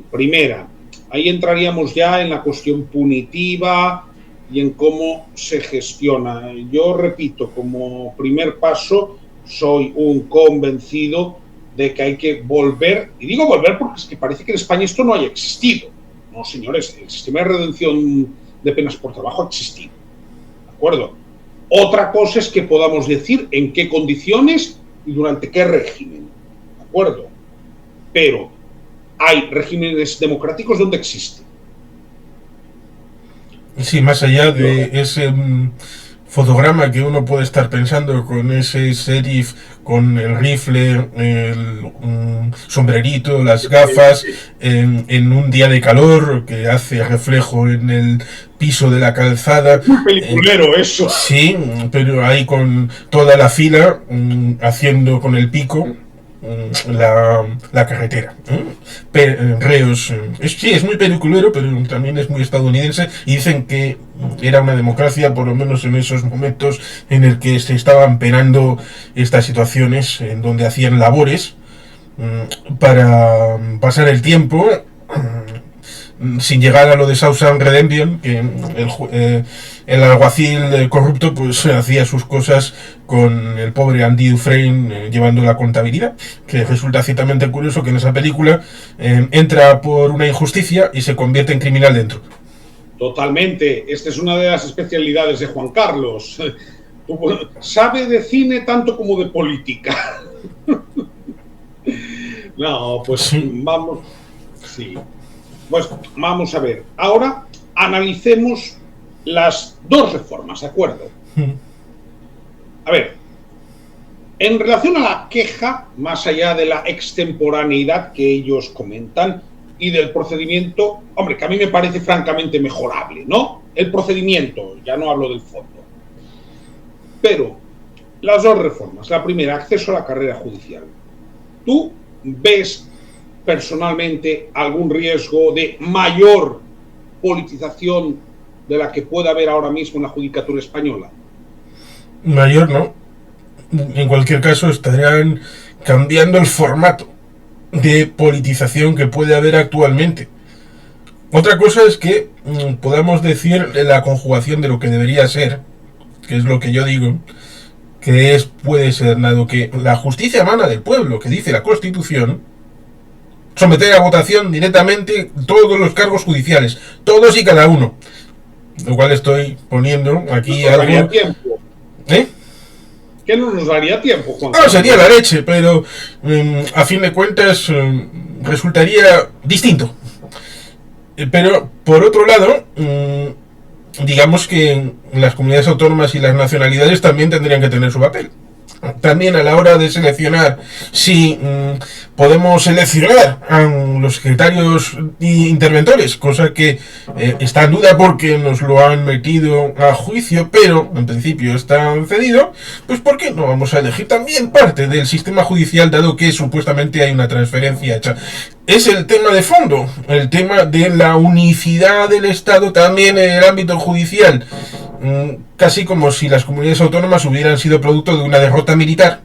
primera, ahí entraríamos ya en la cuestión punitiva y en cómo se gestiona. Yo repito, como primer paso, soy un convencido de que hay que volver, y digo volver porque es que parece que en España esto no haya existido. No, señores, el sistema de redención de penas por trabajo ha existido, ¿de acuerdo? Otra cosa es que podamos decir en qué condiciones y durante qué régimen, ¿de acuerdo? Pero hay regímenes democráticos donde existe. Sí, más allá de ese fotograma que uno puede estar pensando con ese sheriff con el rifle, el sombrerito, las gafas, en un día de calor que hace reflejo en el piso de la calzada. Muy peliculero eso. Sí, pero ahí con toda la fila haciendo con el pico la carretera. Reos. Sí, es muy peliculero, pero también es muy estadounidense. Y dicen que era una democracia, por lo menos en esos momentos en el que se estaban penando estas situaciones, en donde hacían labores para pasar el tiempo, sin llegar a lo de Shawshank Redemption, que el alguacil corrupto pues hacía sus cosas con el pobre Andy Dufresne llevando la contabilidad, que resulta ciertamente curioso que en esa película entra por una injusticia y se convierte en criminal dentro. Totalmente, esta es una de las especialidades de Juan Carlos. Sabe de cine tanto como de política. No, pues Sí. vamos, sí. Pues vamos a ver. Ahora analicemos las dos reformas, ¿de acuerdo? A ver, en relación a la queja, más allá de la extemporaneidad que ellos comentan y del procedimiento, hombre, que a mí me parece francamente mejorable, ¿no? El procedimiento, ya no hablo del fondo. Pero las dos reformas. La primera, acceso a la carrera judicial. ¿Tú ves personalmente algún riesgo de mayor politización de la que pueda haber ahora mismo en la judicatura española? Mayor no. En cualquier caso, estarían cambiando el formato de politización que puede haber actualmente. Otra cosa es que podamos decir la conjugación de lo que debería ser, que es lo que yo digo, que puede ser, dado que la justicia emana del pueblo, que dice la Constitución, someter a votación directamente todos los cargos judiciales, todos y cada uno. Lo cual estoy poniendo aquí no algo... tiempo. Que no nos daría tiempo, Juan. No, sería la leche, pero a fin de cuentas resultaría distinto. Pero, por otro lado, digamos que las comunidades autónomas y las nacionalidades también tendrían que tener su papel. También a la hora de seleccionar, si podemos seleccionar a los secretarios y interventores, cosa que está en duda porque nos lo han metido a juicio, pero en principio está cedido, pues ¿por qué no vamos a elegir también parte del sistema judicial, dado que supuestamente hay una transferencia hecha? Es el tema de fondo, el tema de la unicidad del Estado también en el ámbito judicial. Casi como si las comunidades autónomas hubieran sido producto de una derrota militar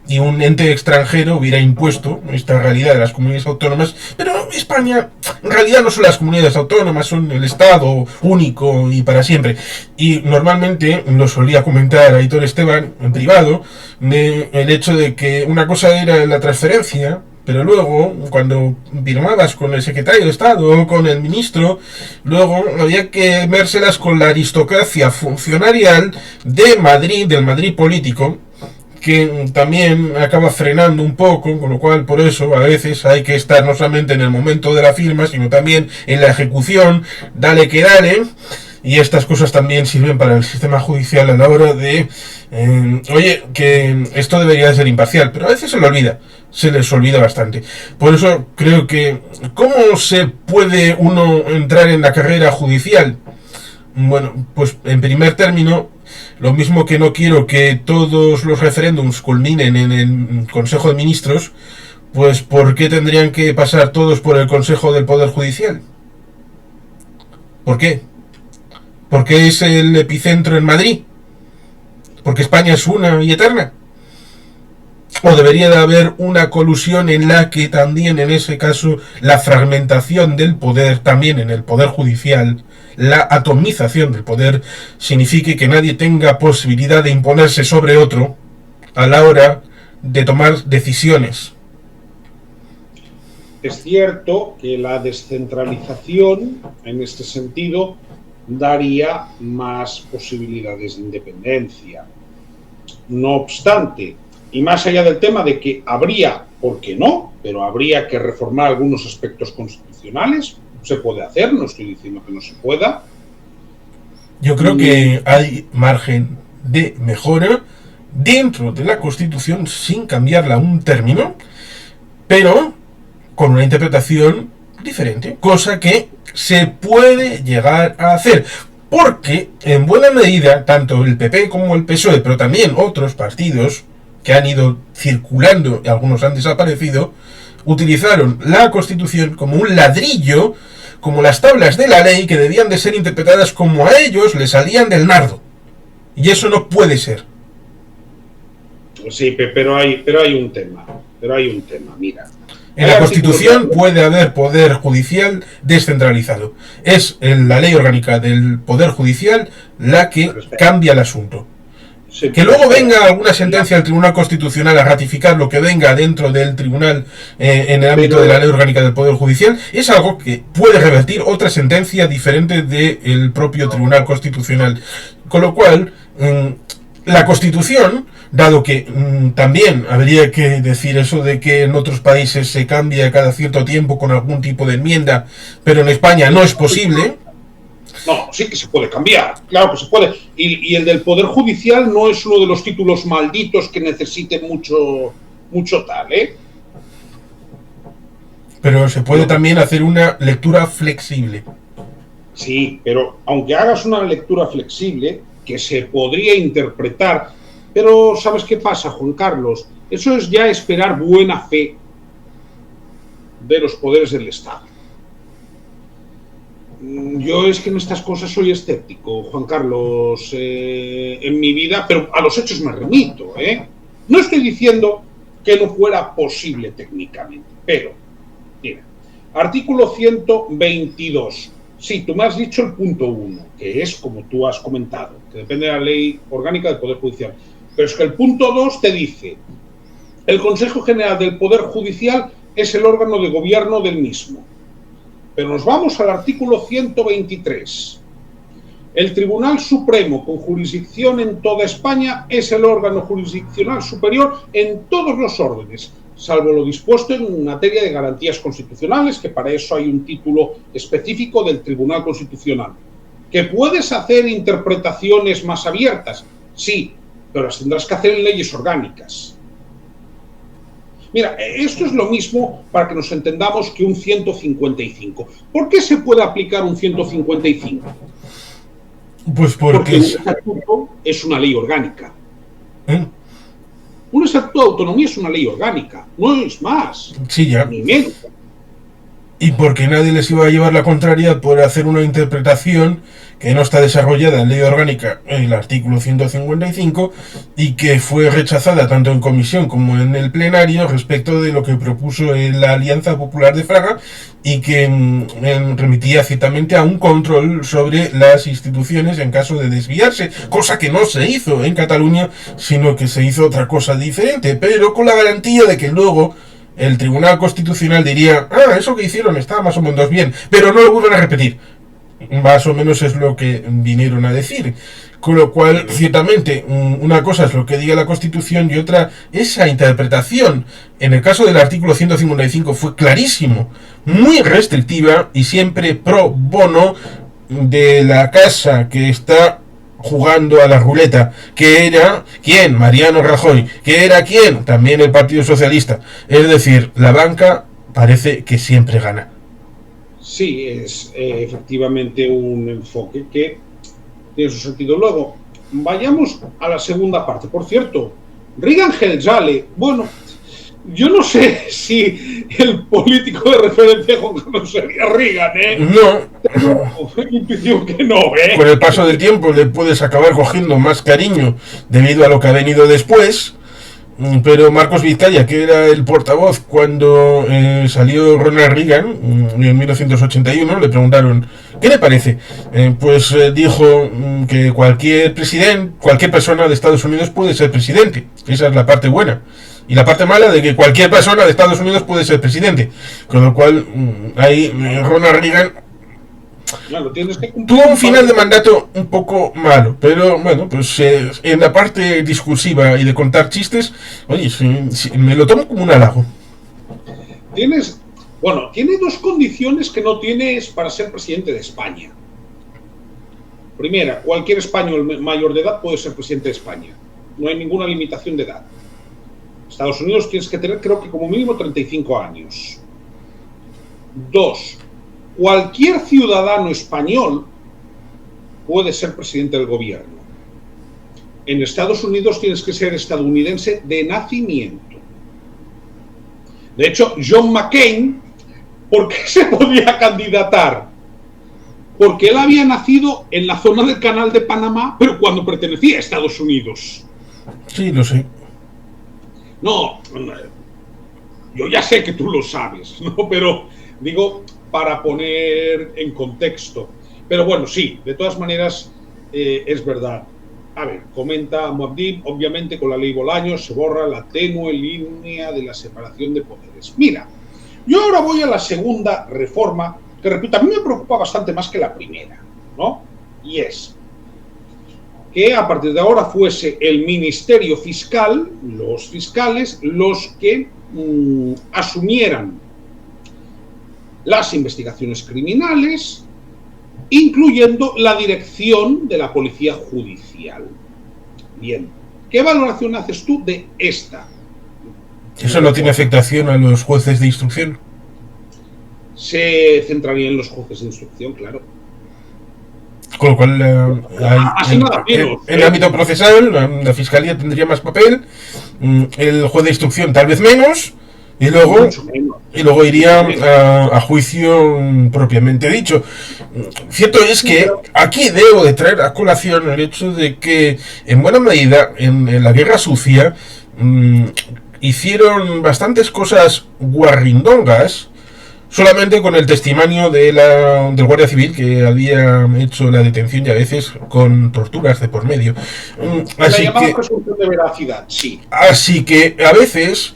y un ente extranjero hubiera impuesto esta realidad de las comunidades autónomas. Pero España, en realidad, no son las comunidades autónomas, son el Estado único y para siempre. Y normalmente lo solía comentar Aitor Esteban en privado, el hecho de que una cosa era la transferencia, pero luego, cuando firmabas con el secretario de Estado o con el ministro, luego había que vérselas con la aristocracia funcionarial de Madrid, del Madrid político, que también acaba frenando un poco, con lo cual por eso a veces hay que estar no solamente en el momento de la firma, sino también en la ejecución, dale que dale. Y estas cosas también sirven para el sistema judicial a la hora de, oye, que esto debería ser imparcial, pero a veces se les olvida bastante. Por eso creo que, ¿cómo se puede uno entrar en la carrera judicial? Bueno, pues en primer término, lo mismo que no quiero que todos los referéndums culminen en el Consejo de Ministros, pues ¿por qué tendrían que pasar todos por el Consejo del Poder Judicial? ¿Por qué? ¿Porque es el epicentro en Madrid? ¿Porque España es una y eterna? ¿O debería de haber una colusión en la que también en ese caso la fragmentación del poder, también en el poder judicial, la atomización del poder, signifique que nadie tenga posibilidad de imponerse sobre otro a la hora de tomar decisiones? Es cierto que la descentralización, en este sentido, daría más posibilidades de independencia. No obstante, y más allá del tema de que habría, ¿por qué no?, pero habría que reformar algunos aspectos constitucionales, se puede hacer, no estoy diciendo que no se pueda. Yo creo que hay margen de mejora dentro de la Constitución sin cambiarla un término, pero con una interpretación diferente, cosa que se puede llegar a hacer, porque en buena medida tanto el PP como el PSOE, pero también otros partidos que han ido circulando y algunos han desaparecido, utilizaron la Constitución como un ladrillo, como las tablas de la ley que debían de ser interpretadas como a ellos les salían del nardo. Y eso no puede ser. Sí, pero hay un tema. Mira. En la Constitución puede haber poder judicial descentralizado. Es la ley orgánica del Poder Judicial la que cambia el asunto. Sí, que luego venga alguna sentencia del Tribunal Constitucional a ratificar lo que venga dentro del Tribunal en el ámbito de la ley orgánica del Poder Judicial es algo que puede revertir otra sentencia diferente del propio Tribunal Constitucional. Con lo cual, la Constitución, dado que también habría que decir eso de que en otros países se cambia cada cierto tiempo con algún tipo de enmienda, pero en España no es posible. No, sí que se puede cambiar, claro que se puede. Y el del Poder Judicial no es uno de los títulos malditos que necesite mucho tal, ¿eh? Pero se puede también hacer una lectura flexible. Sí, pero aunque hagas una lectura flexible, que se podría interpretar, pero ¿sabes qué pasa, Juan Carlos? Eso es ya esperar buena fe de los poderes del Estado. Yo es que en estas cosas soy escéptico, Juan Carlos, en mi vida, pero a los hechos me remito, ¿eh? No estoy diciendo que no fuera posible técnicamente, pero, mira, artículo 122. Sí, tú me has dicho el punto 1, que es como tú has comentado, que depende de la ley orgánica del Poder Judicial. Pero es que el punto 2 te dice, el Consejo General del Poder Judicial es el órgano de gobierno del mismo. Pero nos vamos al artículo 123. El Tribunal Supremo, con jurisdicción en toda España, es el órgano jurisdiccional superior en todos los órdenes, salvo lo dispuesto en materia de garantías constitucionales, que para eso hay un título específico del Tribunal Constitucional. ¿Que puedes hacer interpretaciones más abiertas? Sí, pero las tendrás que hacer en leyes orgánicas. Mira, esto es lo mismo para que nos entendamos que un 155. ¿Por qué se puede aplicar un 155? Pues porque un estatuto es una ley orgánica. Un estatuto de autonomía es una ley orgánica, no es más. Sí, ya. Ni menos. Y porque nadie les iba a llevar la contraria por hacer una interpretación que no está desarrollada en ley orgánica, en el artículo 155, y que fue rechazada tanto en comisión como en el plenario respecto de lo que propuso la Alianza Popular de Fraga, y que remitía ciertamente a un control sobre las instituciones en caso de desviarse, cosa que no se hizo en Cataluña, sino que se hizo otra cosa diferente, pero con la garantía de que luego el Tribunal Constitucional diría, eso que hicieron está más o menos bien, pero no lo vuelven a repetir. Más o menos es lo que vinieron a decir. Con lo cual, ciertamente, una cosa es lo que diga la Constitución y otra, esa interpretación. En el caso del artículo 155 fue clarísimo, muy restrictiva y siempre pro bono de la casa que está jugando a la ruleta, que era ¿quién? Mariano Rajoy, que era ¿quién? También el Partido Socialista. Es decir, la banca parece que siempre gana. Sí, es efectivamente un enfoque que tiene su sentido. Luego, vayamos a la segunda parte. Por cierto, Reagan Heljale, bueno, yo no sé si el político de referencia no sería Reagan, ¿eh? No. Intuición que no, ¿eh? Con el paso del tiempo le puedes acabar cogiendo más cariño debido a lo que ha venido después. Pero Marcos Vizcaya, que era el portavoz cuando salió Ronald Reagan en 1981, le preguntaron ¿qué le parece? Dijo que cualquier persona de Estados Unidos puede ser presidente. Esa es la parte buena. Y la parte mala de que cualquier persona de Estados Unidos puede ser presidente. Con lo cual, ahí Ronald Reagan tuvo un final de mandato un poco malo, pero bueno, pues en la parte discursiva y de contar chistes, oye, me lo tomo como un halago. Tiene dos condiciones que no tienes para ser presidente de España. Primera, cualquier español mayor de edad puede ser presidente de España. No hay ninguna limitación de edad. Estados Unidos tienes que tener, creo que como mínimo 35 años. 2. Cualquier ciudadano español puede ser presidente del gobierno. En Estados Unidos tienes que ser estadounidense de nacimiento. De hecho, John McCain, ¿por qué se podía candidatar? Porque él había nacido en la zona del Canal de Panamá, pero cuando pertenecía a Estados Unidos. Sí, lo sé. No, yo ya sé que tú lo sabes, ¿no? Pero digo, para poner en contexto. Pero bueno, sí, de todas maneras, es verdad. A ver, comenta Muad'Dib, obviamente con la ley Bolaños se borra la tenue línea de la separación de poderes. Mira, yo ahora voy a la segunda reforma, que repito, a mí me preocupa bastante más que la primera, ¿no? Y es que a partir de ahora fuese el Ministerio Fiscal, los fiscales, los que asumieran las investigaciones criminales, incluyendo la dirección de la Policía Judicial. Bien, ¿qué valoración haces tú de esta? ¿Eso no tiene afectación a los jueces de instrucción? Se centraría en los jueces de instrucción, claro. Con lo cual, en el ámbito procesal, la Fiscalía tendría más papel, el juez de instrucción tal vez menos, y luego iría a juicio propiamente dicho. Cierto es que aquí debo de traer a colación el hecho de que, en buena medida, en la Guerra Sucia, hicieron bastantes cosas guarrindongas, solamente con el testimonio del guardia civil que había hecho la detención y a veces con torturas de por medio. Así la llamada presunción de veracidad, sí. Así que a veces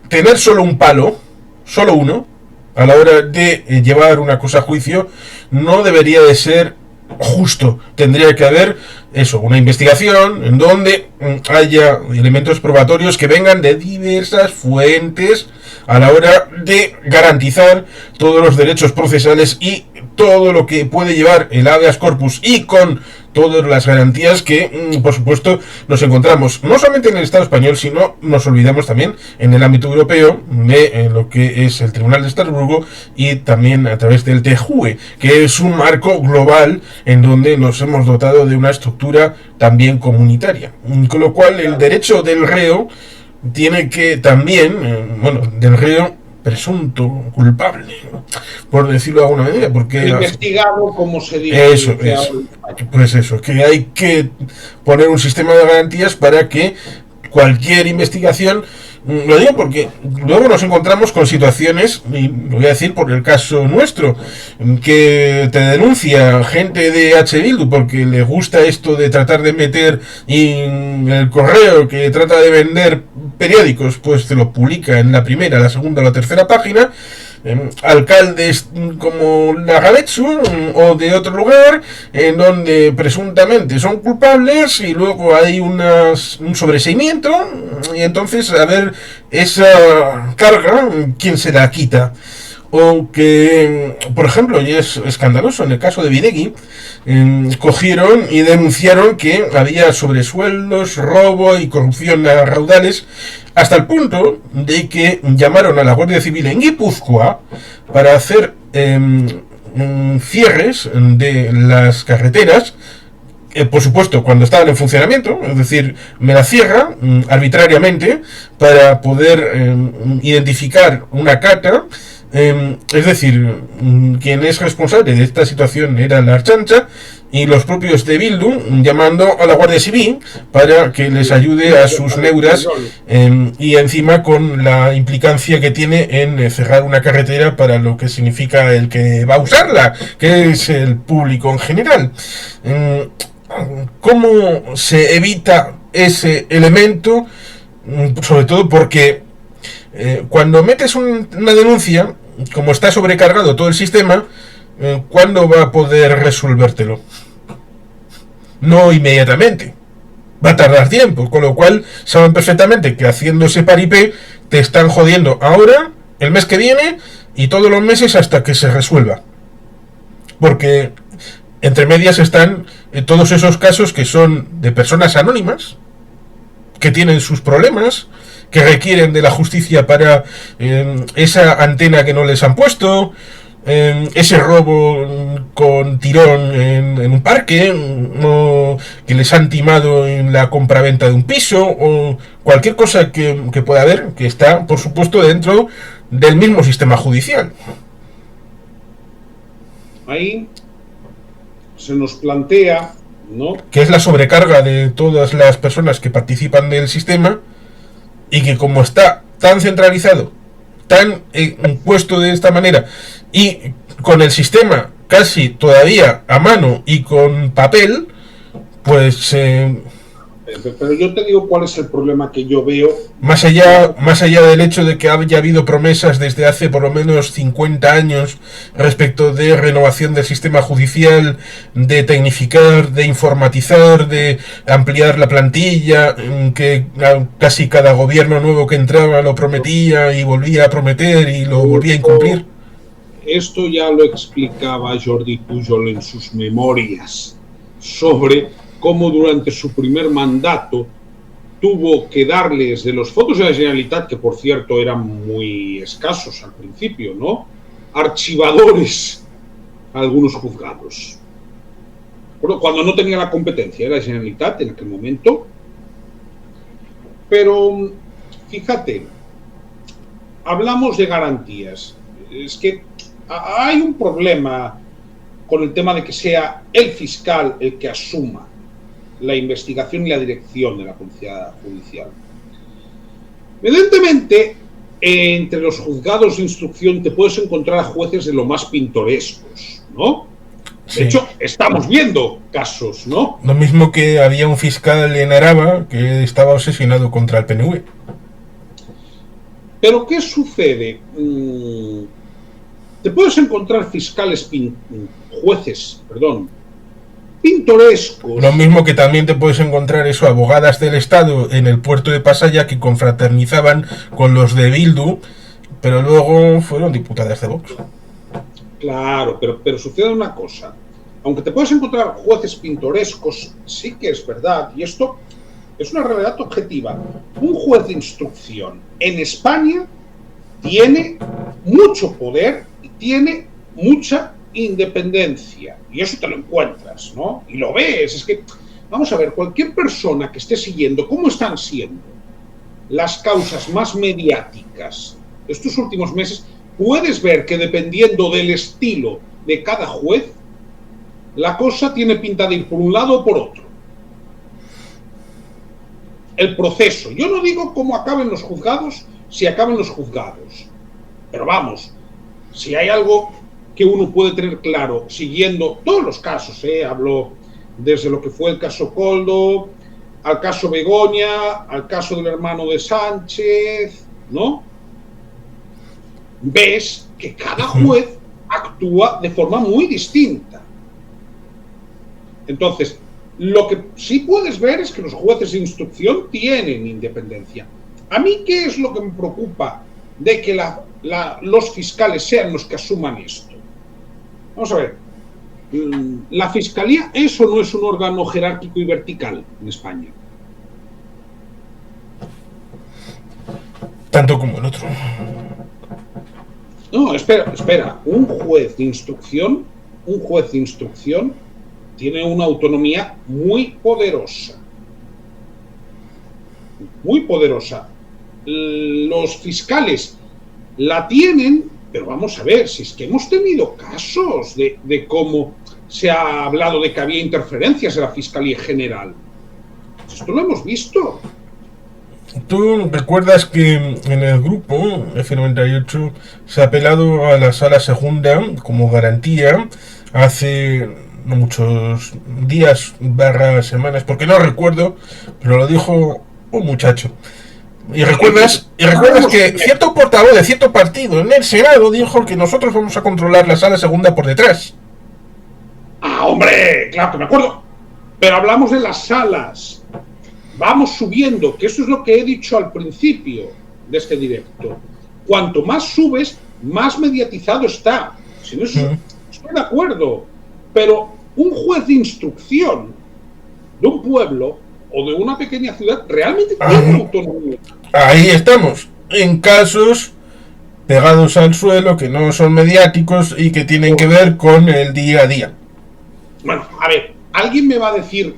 tener solo un palo, solo uno, a la hora de llevar una cosa a juicio, no debería de ser justo. Tendría que haber eso, una investigación en donde haya elementos probatorios que vengan de diversas fuentes a la hora de garantizar todos los derechos procesales y todo lo que puede llevar el habeas corpus, y con todas las garantías que, por supuesto, nos encontramos no solamente en el Estado español, sino nos olvidamos también en el ámbito europeo de lo que es el Tribunal de Estrasburgo y también a través del TJUE, que es un marco global en donde nos hemos dotado de una estructura también comunitaria. Con lo cual, el derecho del reo tiene que también, del reo presunto culpable, ¿no?, por decirlo de alguna manera, porque investigado, como se dice. Eso, pues eso, que hay que poner un sistema de garantías para que cualquier investigación, lo digo porque luego nos encontramos con situaciones, y lo voy a decir por el caso nuestro, que te denuncia gente de H. Bildu porque le gusta esto de tratar de meter en el correo que trata de vender periódicos, pues te lo publica en la primera, la segunda o la tercera página. Alcaldes como Lagavetsu o de otro lugar en donde presuntamente son culpables, y luego hay un sobreseimiento, y entonces a ver esa carga quién se la quita. O que, por ejemplo, y es escandaloso, en el caso de Bidegui, cogieron y denunciaron que había sobresueldos, robo y corrupción a raudales, hasta el punto de que llamaron a la Guardia Civil en Guipúzcoa para hacer cierres de las carreteras, por supuesto, cuando estaban en funcionamiento, es decir, me la cierra arbitrariamente para poder identificar una cata. Es decir, quien es responsable de esta situación era la Archancha y los propios de Bildu, llamando a la Guardia Civil para que les ayude a sus neuras, y encima con la implicancia que tiene en cerrar una carretera para lo que significa el que va a usarla, que es el público en general. ¿Cómo se evita ese elemento? Sobre todo porque cuando metes una denuncia, como está sobrecargado todo el sistema, ¿cuándo va a poder resolvértelo? No inmediatamente. Va a tardar tiempo, con lo cual saben perfectamente que haciendo ese paripé te están jodiendo ahora, el mes que viene y todos los meses hasta que se resuelva. Porque entre medias están todos esos casos que son de personas anónimas, que tienen sus problemas, que requieren de la justicia para esa antena que no les han puesto, ese robo con tirón en un parque, o que les han timado en la compraventa de un piso, o cualquier cosa que pueda haber, que está, por supuesto, dentro del mismo sistema judicial. Ahí se nos plantea, ¿no?, Que es la sobrecarga de todas las personas que participan del sistema, y que como está tan centralizado, tan puesto de esta manera, y con el sistema casi todavía a mano y con papel, pues pero yo te digo cuál es el problema que yo veo. más allá del hecho de que haya habido promesas desde hace por lo menos 50 años respecto de renovación del sistema judicial, de tecnificar, de informatizar, de ampliar la plantilla, que casi cada gobierno nuevo que entraba lo prometía y volvía a prometer y lo volvía a incumplir. Esto ya lo explicaba Jordi Pujol en sus memorias sobre cómo durante su primer mandato tuvo que darles de los fondos de la Generalitat, que por cierto eran muy escasos al principio, ¿no?, archivadores a algunos juzgados. Bueno, cuando no tenía la competencia, era la Generalitat en aquel momento. Pero, fíjate, hablamos de garantías. Es que hay un problema con el tema de que sea el fiscal el que asuma la investigación y la dirección de la policía judicial. Evidentemente, entre los juzgados de instrucción te puedes encontrar a jueces de lo más pintorescos, ¿no? Sí. De hecho, estamos viendo casos, ¿no? Lo mismo que había un fiscal en Araba que estaba obsesionado contra el PNV. Pero ¿qué sucede? Te puedes encontrar jueces pintorescos. Lo mismo que también te puedes encontrar eso, abogadas del Estado en el puerto de Pasaia que confraternizaban con los de Bildu, pero luego fueron diputadas de Vox. Claro, pero sucede una cosa. Aunque te puedes encontrar jueces pintorescos, sí que es verdad, y esto es una realidad objetiva. Un juez de instrucción en España tiene mucho poder y tiene mucha independencia, y eso te lo encuentras, ¿no? Y lo ves. Es que, vamos a ver, cualquier persona que esté siguiendo cómo están siendo las causas más mediáticas de estos últimos meses, puedes ver que dependiendo del estilo de cada juez, la cosa tiene pinta de ir por un lado o por otro. El proceso, yo no digo cómo acaben los juzgados, si acaben los juzgados, pero vamos, si hay algo que uno puede tener claro, siguiendo todos los casos, hablo desde lo que fue el caso Koldo, al caso Begoña, al caso del hermano de Sánchez, ¿no? Ves que cada juez actúa de forma muy distinta. Entonces, lo que sí puedes ver es que los jueces de instrucción tienen independencia. A mí, ¿qué es lo que me preocupa de que los fiscales sean los que asuman esto? Vamos a ver, la Fiscalía, eso no es un órgano jerárquico y vertical en España. Tanto como el otro. No, espera, un juez de instrucción tiene una autonomía muy poderosa. Muy poderosa. Los fiscales la tienen, pero vamos a ver, si es que hemos tenido casos de cómo se ha hablado de que había interferencias en la Fiscalía General. Esto lo hemos visto. ¿Tú recuerdas que en el grupo F98 se ha apelado a la Sala Segunda como garantía hace no muchos días / semanas, porque no recuerdo, pero lo dijo un muchacho? Y recuerdas que cierto portavoz de cierto partido en el Senado dijo que nosotros vamos a controlar la Sala Segunda por detrás. ¡Ah, hombre! Claro que me acuerdo. Pero hablamos de las salas. Vamos subiendo, que eso es lo que he dicho al principio de este directo. Cuanto más subes, más mediatizado está. Si no, estoy de acuerdo. Pero un juez de instrucción de un pueblo o de una pequeña ciudad realmente tiene autonomía. Ahí estamos. En casos pegados al suelo, que no son mediáticos y que tienen que ver con el día a día. Bueno, a ver, ¿alguien me va a decir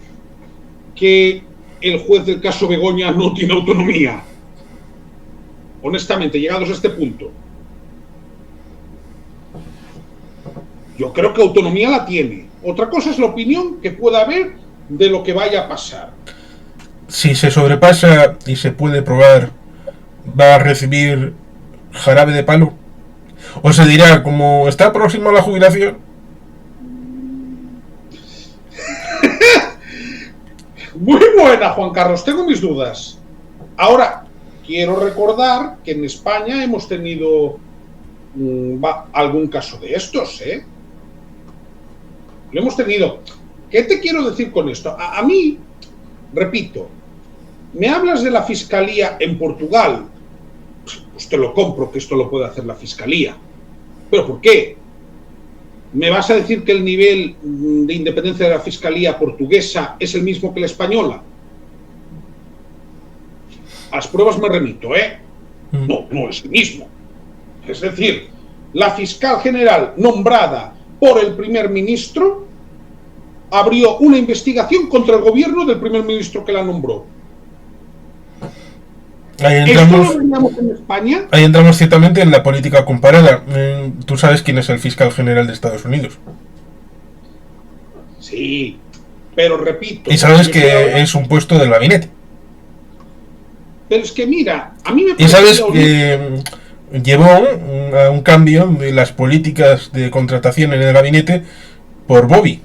que el juez del caso Begoña no tiene autonomía? Honestamente, llegados a este punto. Yo creo que autonomía la tiene. Otra cosa es la opinión que pueda haber de lo que vaya a pasar. Si se sobrepasa y se puede probar, ¿va a recibir jarabe de palo? ¿O se dirá, como está próximo a la jubilación? Muy buena, Juan Carlos, tengo mis dudas. Ahora, quiero recordar que en España hemos tenido algún caso de estos, ¿eh? Lo hemos tenido. ¿Qué te quiero decir con esto? A mí, repito, me hablas de la Fiscalía en Portugal. Pues te lo compro, que esto lo puede hacer la Fiscalía. ¿Pero por qué? ¿Me vas a decir que el nivel de independencia de la Fiscalía portuguesa es el mismo que la española? A las pruebas me remito, ¿eh? No, no es el mismo. Es decir, la fiscal general nombrada por el primer ministro abrió una investigación contra el gobierno del primer ministro que la nombró. ¿Esto lo veríamos en España? Ahí entramos ciertamente en la política comparada. Tú sabes quién es el fiscal general de Estados Unidos. Sí, pero repito... Y sabes que es un puesto del gabinete. Pero es que mira, a mí me parece... Y sabes que llevó a un cambio de las políticas de contratación en el gabinete por Bobby.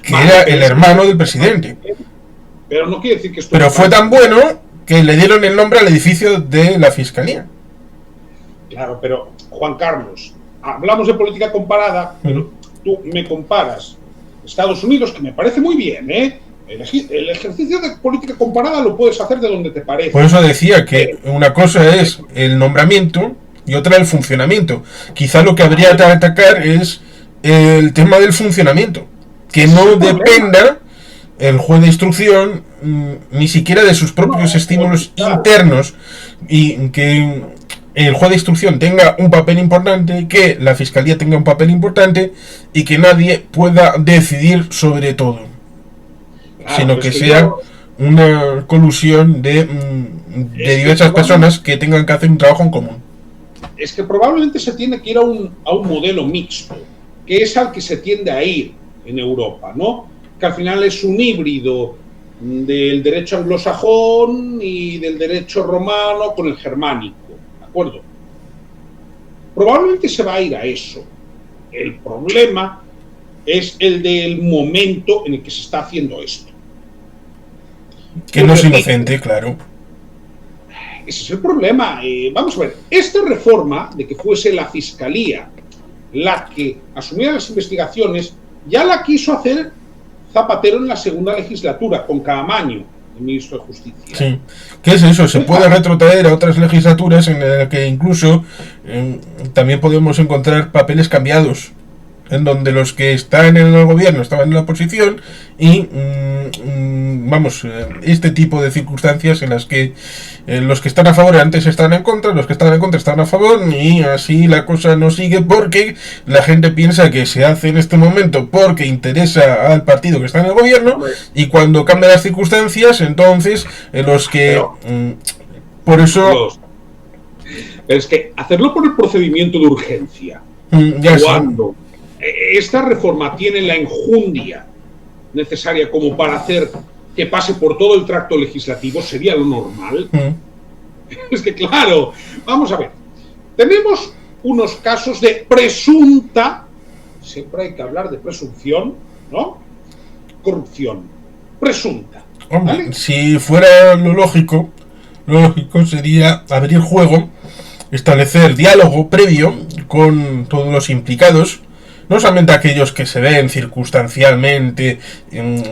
Que vale, era el hermano del presidente. Pero no quiere decir que esto... Pero fue tan bueno que le dieron el nombre al edificio de la Fiscalía. Claro, pero Juan Carlos, hablamos de política comparada, pero tú me comparas Estados Unidos, que me parece muy bien, ¿eh? El ejercicio de política comparada lo puedes hacer de donde te parece. Por eso decía que una cosa es el nombramiento y otra el funcionamiento. Quizá lo que habría que atacar es el tema del funcionamiento. Que no dependa el juez de instrucción ni siquiera de sus propios estímulos internos, y que el juez de instrucción tenga un papel importante, que la fiscalía tenga un papel importante y que nadie pueda decidir sobre todo, sino que sea una colusión de diversas personas que tengan que hacer un trabajo en común. Es que probablemente se tiene que ir a un modelo mixto, que es al que se tiende a ir en Europa, ¿no? Que al final es un híbrido del derecho anglosajón y del derecho romano con el germánico, ¿de acuerdo? Probablemente se va a ir a eso. El problema es el del momento en el que se está haciendo esto. Que no es inocente, claro. Ese es el problema. Vamos a ver, esta reforma de que fuese la Fiscalía la que asumiera las investigaciones, ya la quiso hacer Zapatero en la segunda legislatura, con Caamaño, el ministro de Justicia. Sí. ¿Qué es eso? Se puede retrotraer a otras legislaturas en las que incluso también podemos encontrar papeles cambiados, en donde los que están en el gobierno estaban en la oposición y este tipo de circunstancias en las que los que están a favor antes están en contra, los que están en contra están a favor, y así la cosa no sigue, porque la gente piensa que se hace en este momento porque interesa al partido que está en el gobierno, y cuando cambian las circunstancias, entonces los que... por eso... Es que hacerlo por el procedimiento de urgencia, cuando esta reforma tiene la enjundia necesaria como para hacer que pase por todo el tracto legislativo, sería lo normal. Es que claro, vamos a ver, tenemos unos casos de presunta, siempre hay que hablar de presunción, ¿no? Corrupción, presunta. Hombre, ¿vale? Si fuera lo lógico sería abrir juego, establecer diálogo previo con todos los implicados, no solamente aquellos que se ven circunstancialmente,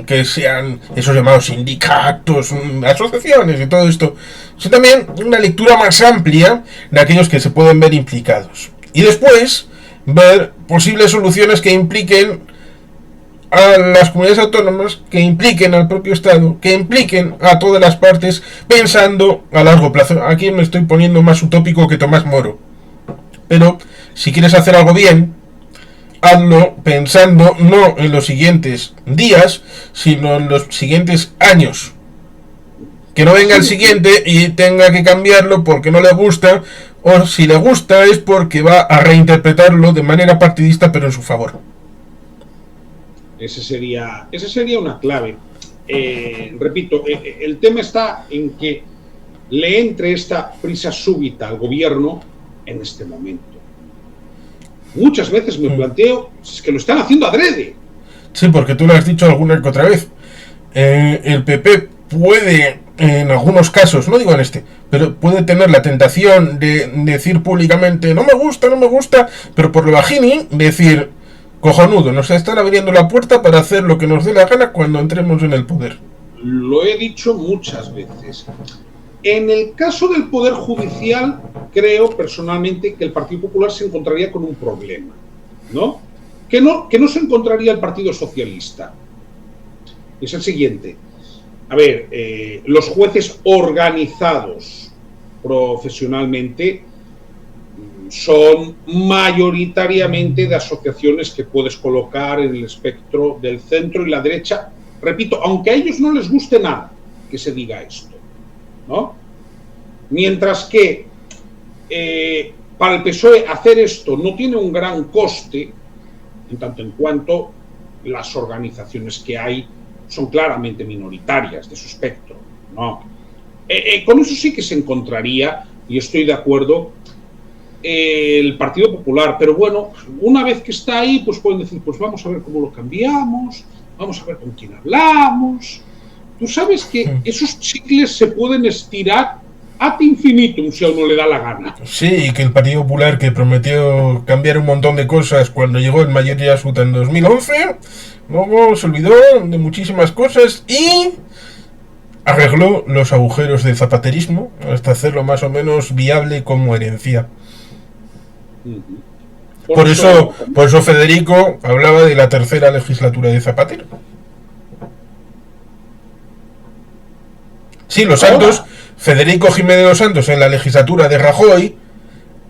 que sean esos llamados sindicatos, asociaciones y todo esto, sino también una lectura más amplia de aquellos que se pueden ver implicados. Y después ver posibles soluciones que impliquen a las comunidades autónomas, que impliquen al propio Estado, que impliquen a todas las partes, pensando a largo plazo. Aquí me estoy poniendo más utópico que Tomás Moro. Pero si quieres hacer algo bien, hazlo pensando no en los siguientes días, sino en los siguientes años. Que no venga el siguiente y tenga que cambiarlo porque no le gusta, o si le gusta es porque va a reinterpretarlo de manera partidista pero en su favor. Ese sería una clave. Repito, el tema está en que le entre esta prisa súbita al gobierno en este momento. Muchas veces me planteo es que lo están haciendo adrede. Sí, porque tú lo has dicho alguna que otra vez. El PP puede, en algunos casos, no digo en este, pero puede tener la tentación de decir públicamente no me gusta, pero por lo bajini decir cojonudo, nos están abriendo la puerta para hacer lo que nos dé la gana cuando entremos en el poder. Lo he dicho muchas veces. En el caso del Poder Judicial, creo personalmente que el Partido Popular se encontraría con un problema, ¿no? Que no se encontraría el Partido Socialista. Es el siguiente. A ver, los jueces organizados profesionalmente son mayoritariamente de asociaciones que puedes colocar en el espectro del centro y la derecha. Repito, aunque a ellos no les guste nada que se diga esto, ¿no? Mientras que para el PSOE hacer esto no tiene un gran coste, en tanto en cuanto las organizaciones que hay son claramente minoritarias de su espectro, ¿no? Con eso sí que se encontraría, y estoy de acuerdo, el Partido Popular, pero bueno, una vez que está ahí, pues pueden decir, pues vamos a ver cómo lo cambiamos, vamos a ver con quién hablamos. Tú sabes que esos chicles se pueden estirar ad infinitum si a uno le da la gana. Sí, y que el Partido Popular, que prometió cambiar un montón de cosas cuando llegó en mayoría absoluta en 2011, luego se olvidó de muchísimas cosas y arregló los agujeros del zapaterismo hasta hacerlo más o menos viable como herencia. Por eso Federico hablaba de la tercera legislatura de Zapatero. Sí, los Santos, Federico Jiménez de los Santos en la legislatura de Rajoy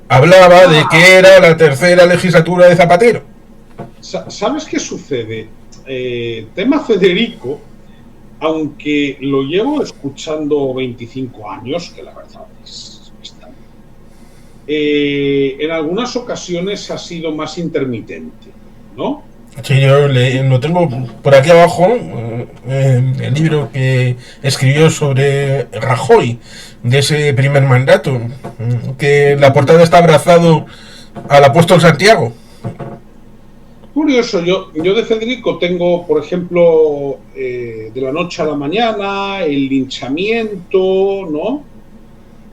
hablaba de que era la tercera legislatura de Zapatero. ¿Sabes qué sucede? Tema Federico, aunque lo llevo escuchando 25 años, que la verdad es bastante, en algunas ocasiones ha sido más intermitente, ¿no? Sí, yo lo tengo por aquí abajo, el libro que escribió sobre Rajoy, de ese primer mandato, que la portada está abrazado al apóstol Santiago. Curioso, yo de Federico tengo, por ejemplo, de la noche a la mañana, el linchamiento, ¿no?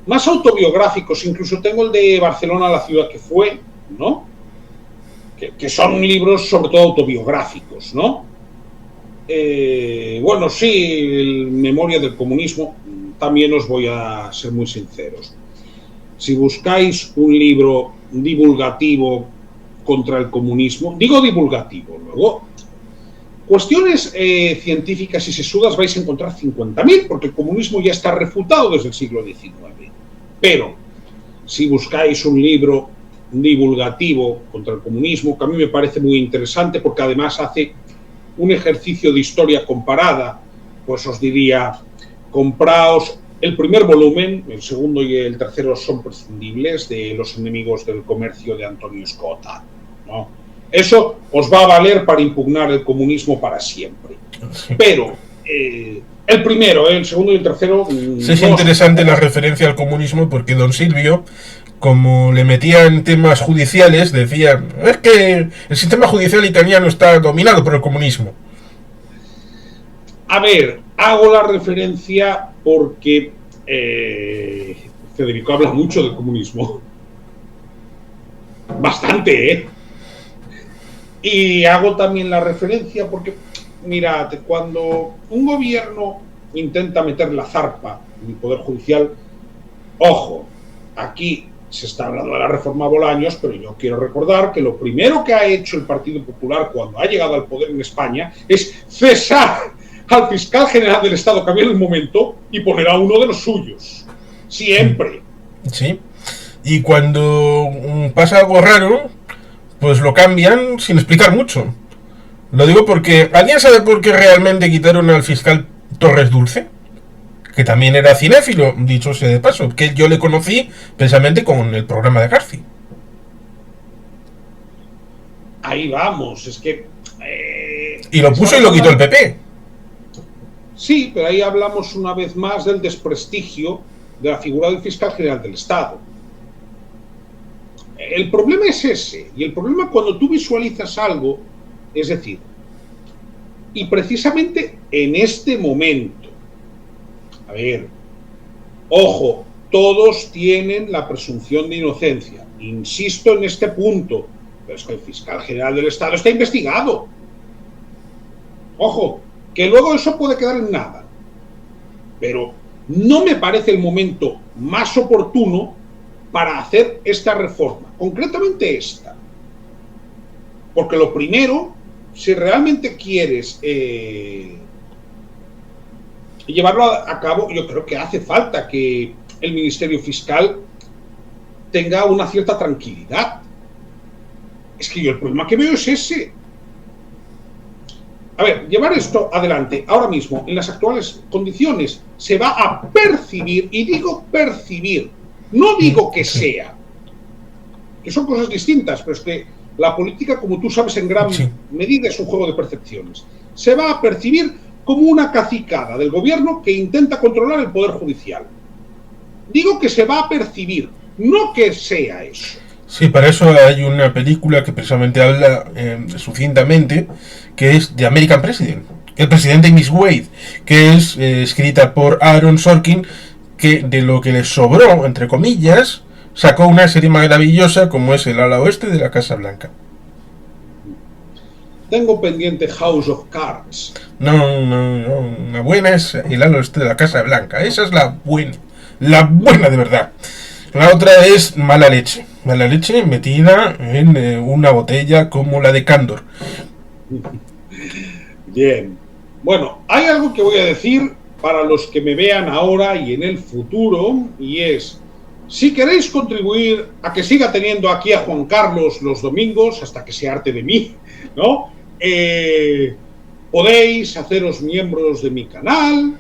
Más autobiográficos, incluso tengo el de Barcelona, la ciudad que fue, ¿no? Que son libros sobre todo autobiográficos, ¿no? Bueno, sí, el Memoria del Comunismo, también os voy a ser muy sinceros. Si buscáis un libro divulgativo contra el comunismo, digo divulgativo, luego cuestiones científicas y sesudas vais a encontrar 50.000, porque el comunismo ya está refutado desde el siglo XIX. Pero si buscáis un libro divulgativo contra el comunismo, que a mí me parece muy interesante porque además hace un ejercicio de historia comparada, pues os diría, compraos el primer volumen, el segundo y el tercero son prescindibles, de Los enemigos del comercio de Antonio Escota, ¿no? Eso os va a valer para impugnar el comunismo para siempre. Pero el primero, el segundo y el tercero... Sí, es interesante la referencia al comunismo porque don Silvio, como le metía en temas judiciales, decía, es que el sistema judicial italiano está dominado por el comunismo. A ver, hago la referencia porque Federico habla mucho del comunismo. Bastante, ¿eh? Y hago también la referencia porque, mirad, cuando un gobierno intenta meter la zarpa en el Poder Judicial, ojo, aquí se está hablando de la reforma Bolaños, pero yo quiero recordar que lo primero que ha hecho el Partido Popular cuando ha llegado al poder en España es cesar al fiscal general del Estado que había en el momento y poner a uno de los suyos. Siempre. Sí. Y cuando pasa algo raro, pues lo cambian sin explicar mucho. Lo digo porque ¿alguien sabe por qué realmente quitaron al fiscal Torres Dulce? Que también era cinéfilo, dicho sea de paso, que yo le conocí precisamente con el programa de Garci. Ahí vamos, es que... y lo puso y lo quitó el PP. Sí, pero ahí hablamos una vez más del desprestigio de la figura del fiscal general del Estado. El problema es ese, y el problema cuando tú visualizas algo, es decir, y precisamente en este momento, a ver, ojo, todos tienen la presunción de inocencia. Insisto en este punto, pero es que el fiscal general del Estado está investigado. Ojo, que luego eso puede quedar en nada. Pero no me parece el momento más oportuno para hacer esta reforma, concretamente esta. Porque lo primero, si realmente quieres llevarlo a cabo, yo creo que hace falta que el Ministerio Fiscal tenga una cierta tranquilidad. Es que yo el problema que veo es ese. A ver, llevar esto adelante ahora mismo, en las actuales condiciones, se va a percibir, y digo percibir, no digo que sea, que son cosas distintas, pero es que la política, como tú sabes, en gran medida es un juego de percepciones. Se va a percibir como una cacicada del gobierno que intenta controlar el poder judicial. Digo que se va a percibir, no que sea eso. Sí, para eso hay una película que precisamente habla sucintamente, que es The American President, el presidente Miss Wade, que es escrita por Aaron Sorkin, que de lo que le sobró, entre comillas, sacó una serie maravillosa como es El ala oeste de la Casa Blanca. Tengo pendiente House of Cards. No, una buena es El ala oeste de la Casa Blanca, esa es la buena de verdad. La otra es Mala leche metida en una botella como la de Candor. Bien. Bueno, hay algo que voy a decir para los que me vean ahora y en el futuro, y es, si queréis contribuir a que siga teniendo aquí a Juan Carlos los domingos, hasta que se harte de mí, ¿no? Podéis haceros miembros de mi canal.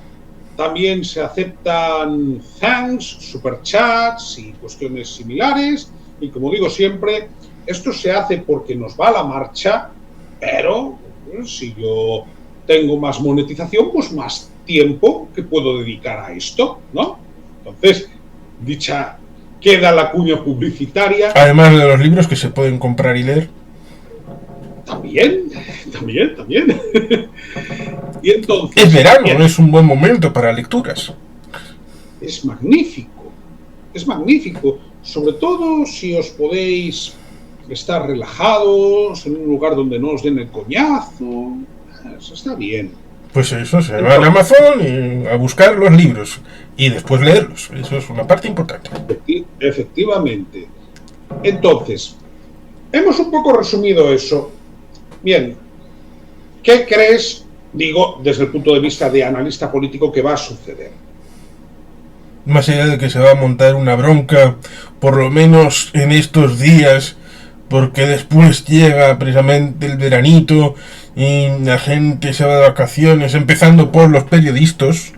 También se aceptan thanks, superchats y cuestiones similares. Y como digo siempre, esto se hace porque nos va la marcha, pero si yo tengo más monetización, pues más tiempo que puedo dedicar a esto, ¿no? Entonces, dicha queda la cuña publicitaria. Además de los libros que se pueden comprar y leer. También. Y entonces, es verano, no es un buen momento para lecturas. Es magnífico, sobre todo si os podéis estar relajados en un lugar donde no os den el coñazo. Eso está bien. Pues eso, se va a Amazon y a buscar los libros y después leerlos. Eso es una parte importante. Efectivamente. Entonces, hemos un poco resumido eso. Bien, ¿qué crees, digo, desde el punto de vista de analista político, que va a suceder? Más allá de que se va a montar una bronca, por lo menos en estos días, porque después llega precisamente el veranito y la gente se va de vacaciones, empezando por los periodistas,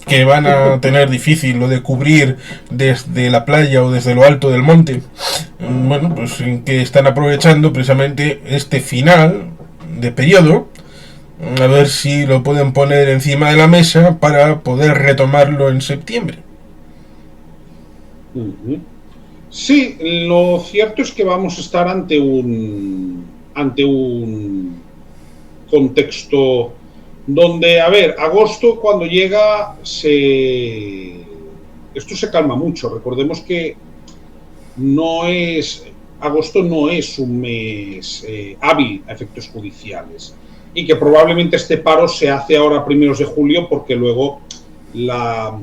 que van a tener difícil lo de cubrir desde la playa o desde lo alto del monte. Bueno, pues que están aprovechando precisamente este final de periodo, a ver si lo pueden poner encima de la mesa para poder retomarlo en septiembre. Sí, lo cierto es que vamos a estar ante un contexto donde, a ver, agosto cuando llega esto se calma mucho. Recordemos que agosto no es un mes hábil a efectos judiciales, y que probablemente este paro se hace ahora a primeros de julio, porque luego la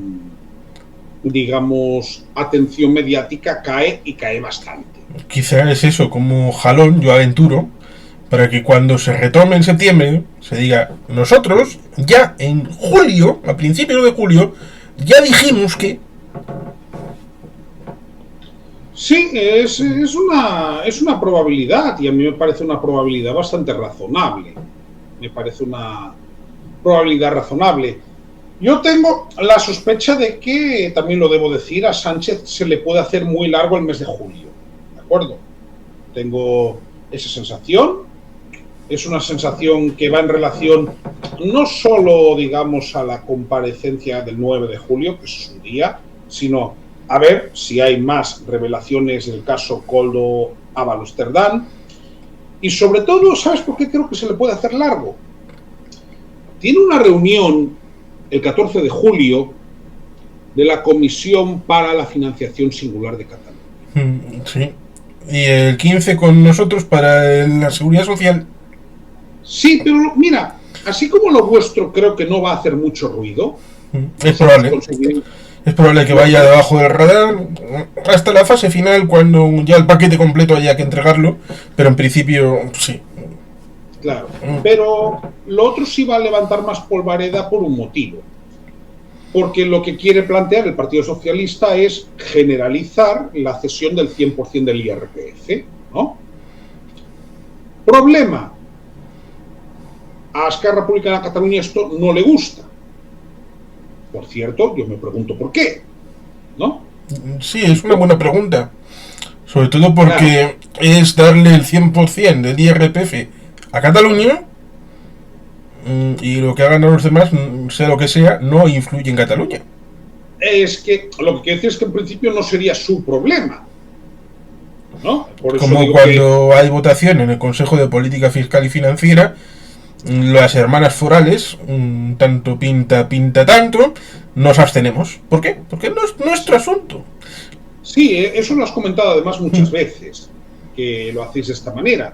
digamos, atención mediática cae y cae bastante. Quizá es eso, como jalón, yo aventuro, para que cuando se retome en septiembre, se diga, nosotros ya en julio, a principios de julio, ya dijimos que... Sí, es una probabilidad, y a mí me parece una probabilidad bastante razonable. Me parece una probabilidad razonable. Yo tengo la sospecha de que, también lo debo decir, a Sánchez se le puede hacer muy largo el mes de julio. ¿De acuerdo? Tengo esa sensación. Es una sensación que va en relación no solo, digamos, a la comparecencia del 9 de julio, que es su día, sino a ver si hay más revelaciones del caso Koldo Ábalos Cerdán. Y sobre todo, ¿sabes por qué creo que se le puede hacer largo? Tiene una reunión el 14 de julio de la Comisión para la Financiación Singular de Cataluña. Sí. Y el 15 con nosotros para la Seguridad Social. Sí, pero mira, así como lo vuestro creo que no va a hacer mucho ruido. Es probable. Es probable que vaya debajo del radar hasta la fase final, cuando ya el paquete completo haya que entregarlo, pero en principio sí. Claro, pero lo otro sí va a levantar más polvareda por un motivo. Porque lo que quiere plantear el Partido Socialista es generalizar la cesión del 100% del IRPF, ¿no? Problema. A Esquerra Republicana de Cataluña esto no le gusta. Por cierto, yo me pregunto por qué, ¿no? Sí, es una buena pregunta. Sobre todo porque es darle el 100% del IRPF a Cataluña, y lo que hagan los demás, sea lo que sea, no influye en Cataluña. Es que lo que quiero decir es que en principio no sería su problema, ¿no? Por eso como cuando hay votación en el Consejo de Política Fiscal y Financiera, las hermanas forales, tanto pinta tanto, nos abstenemos. ¿Por qué? Porque no es nuestro asunto. Sí, eso lo has comentado además muchas veces, que lo hacéis de esta manera.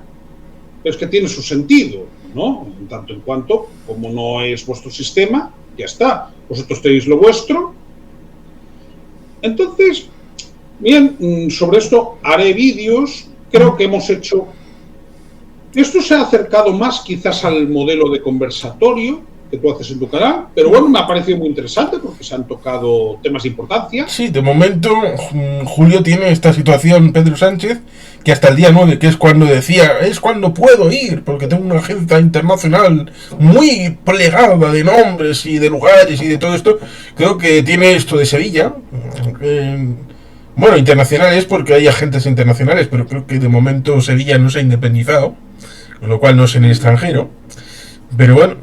Pero es que tiene su sentido, ¿no? En tanto en cuanto, como no es vuestro sistema, ya está. Vosotros tenéis lo vuestro. Entonces, bien, sobre esto haré vídeos. Creo que hemos hecho... Esto se ha acercado más quizás al modelo de conversatorio que tú haces en tu canal, pero bueno, me ha parecido muy interesante porque se han tocado temas de importancia. Sí, de momento Julio tiene esta situación, Pedro Sánchez, que hasta el día 9, que es cuando decía, es cuando puedo ir, porque tengo una agenda internacional muy plegada de nombres y de lugares y de todo esto. Creo que tiene esto de Sevilla. Bueno, internacionales porque hay agentes internacionales, pero creo que de momento Sevilla no se ha independizado, con lo cual no es en el extranjero. Pero bueno,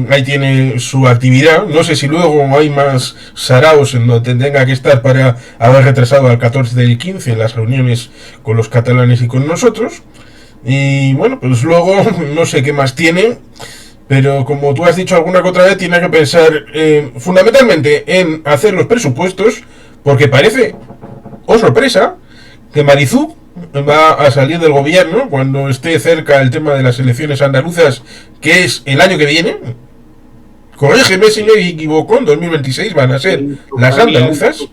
ahí tiene su actividad. No sé si luego hay más saraos en donde tenga que estar para haber retrasado al 14 del 15 las reuniones con los catalanes y con nosotros. Y bueno, pues luego no sé qué más tiene, pero como tú has dicho alguna que otra vez, tiene que pensar fundamentalmente en hacer los presupuestos, porque parece, oh sorpresa, que Marizú va a salir del gobierno cuando esté cerca el tema de las elecciones andaluzas, que es el año que viene. Corrígeme si me equivoco, en 2026 van a ser las andaluzas.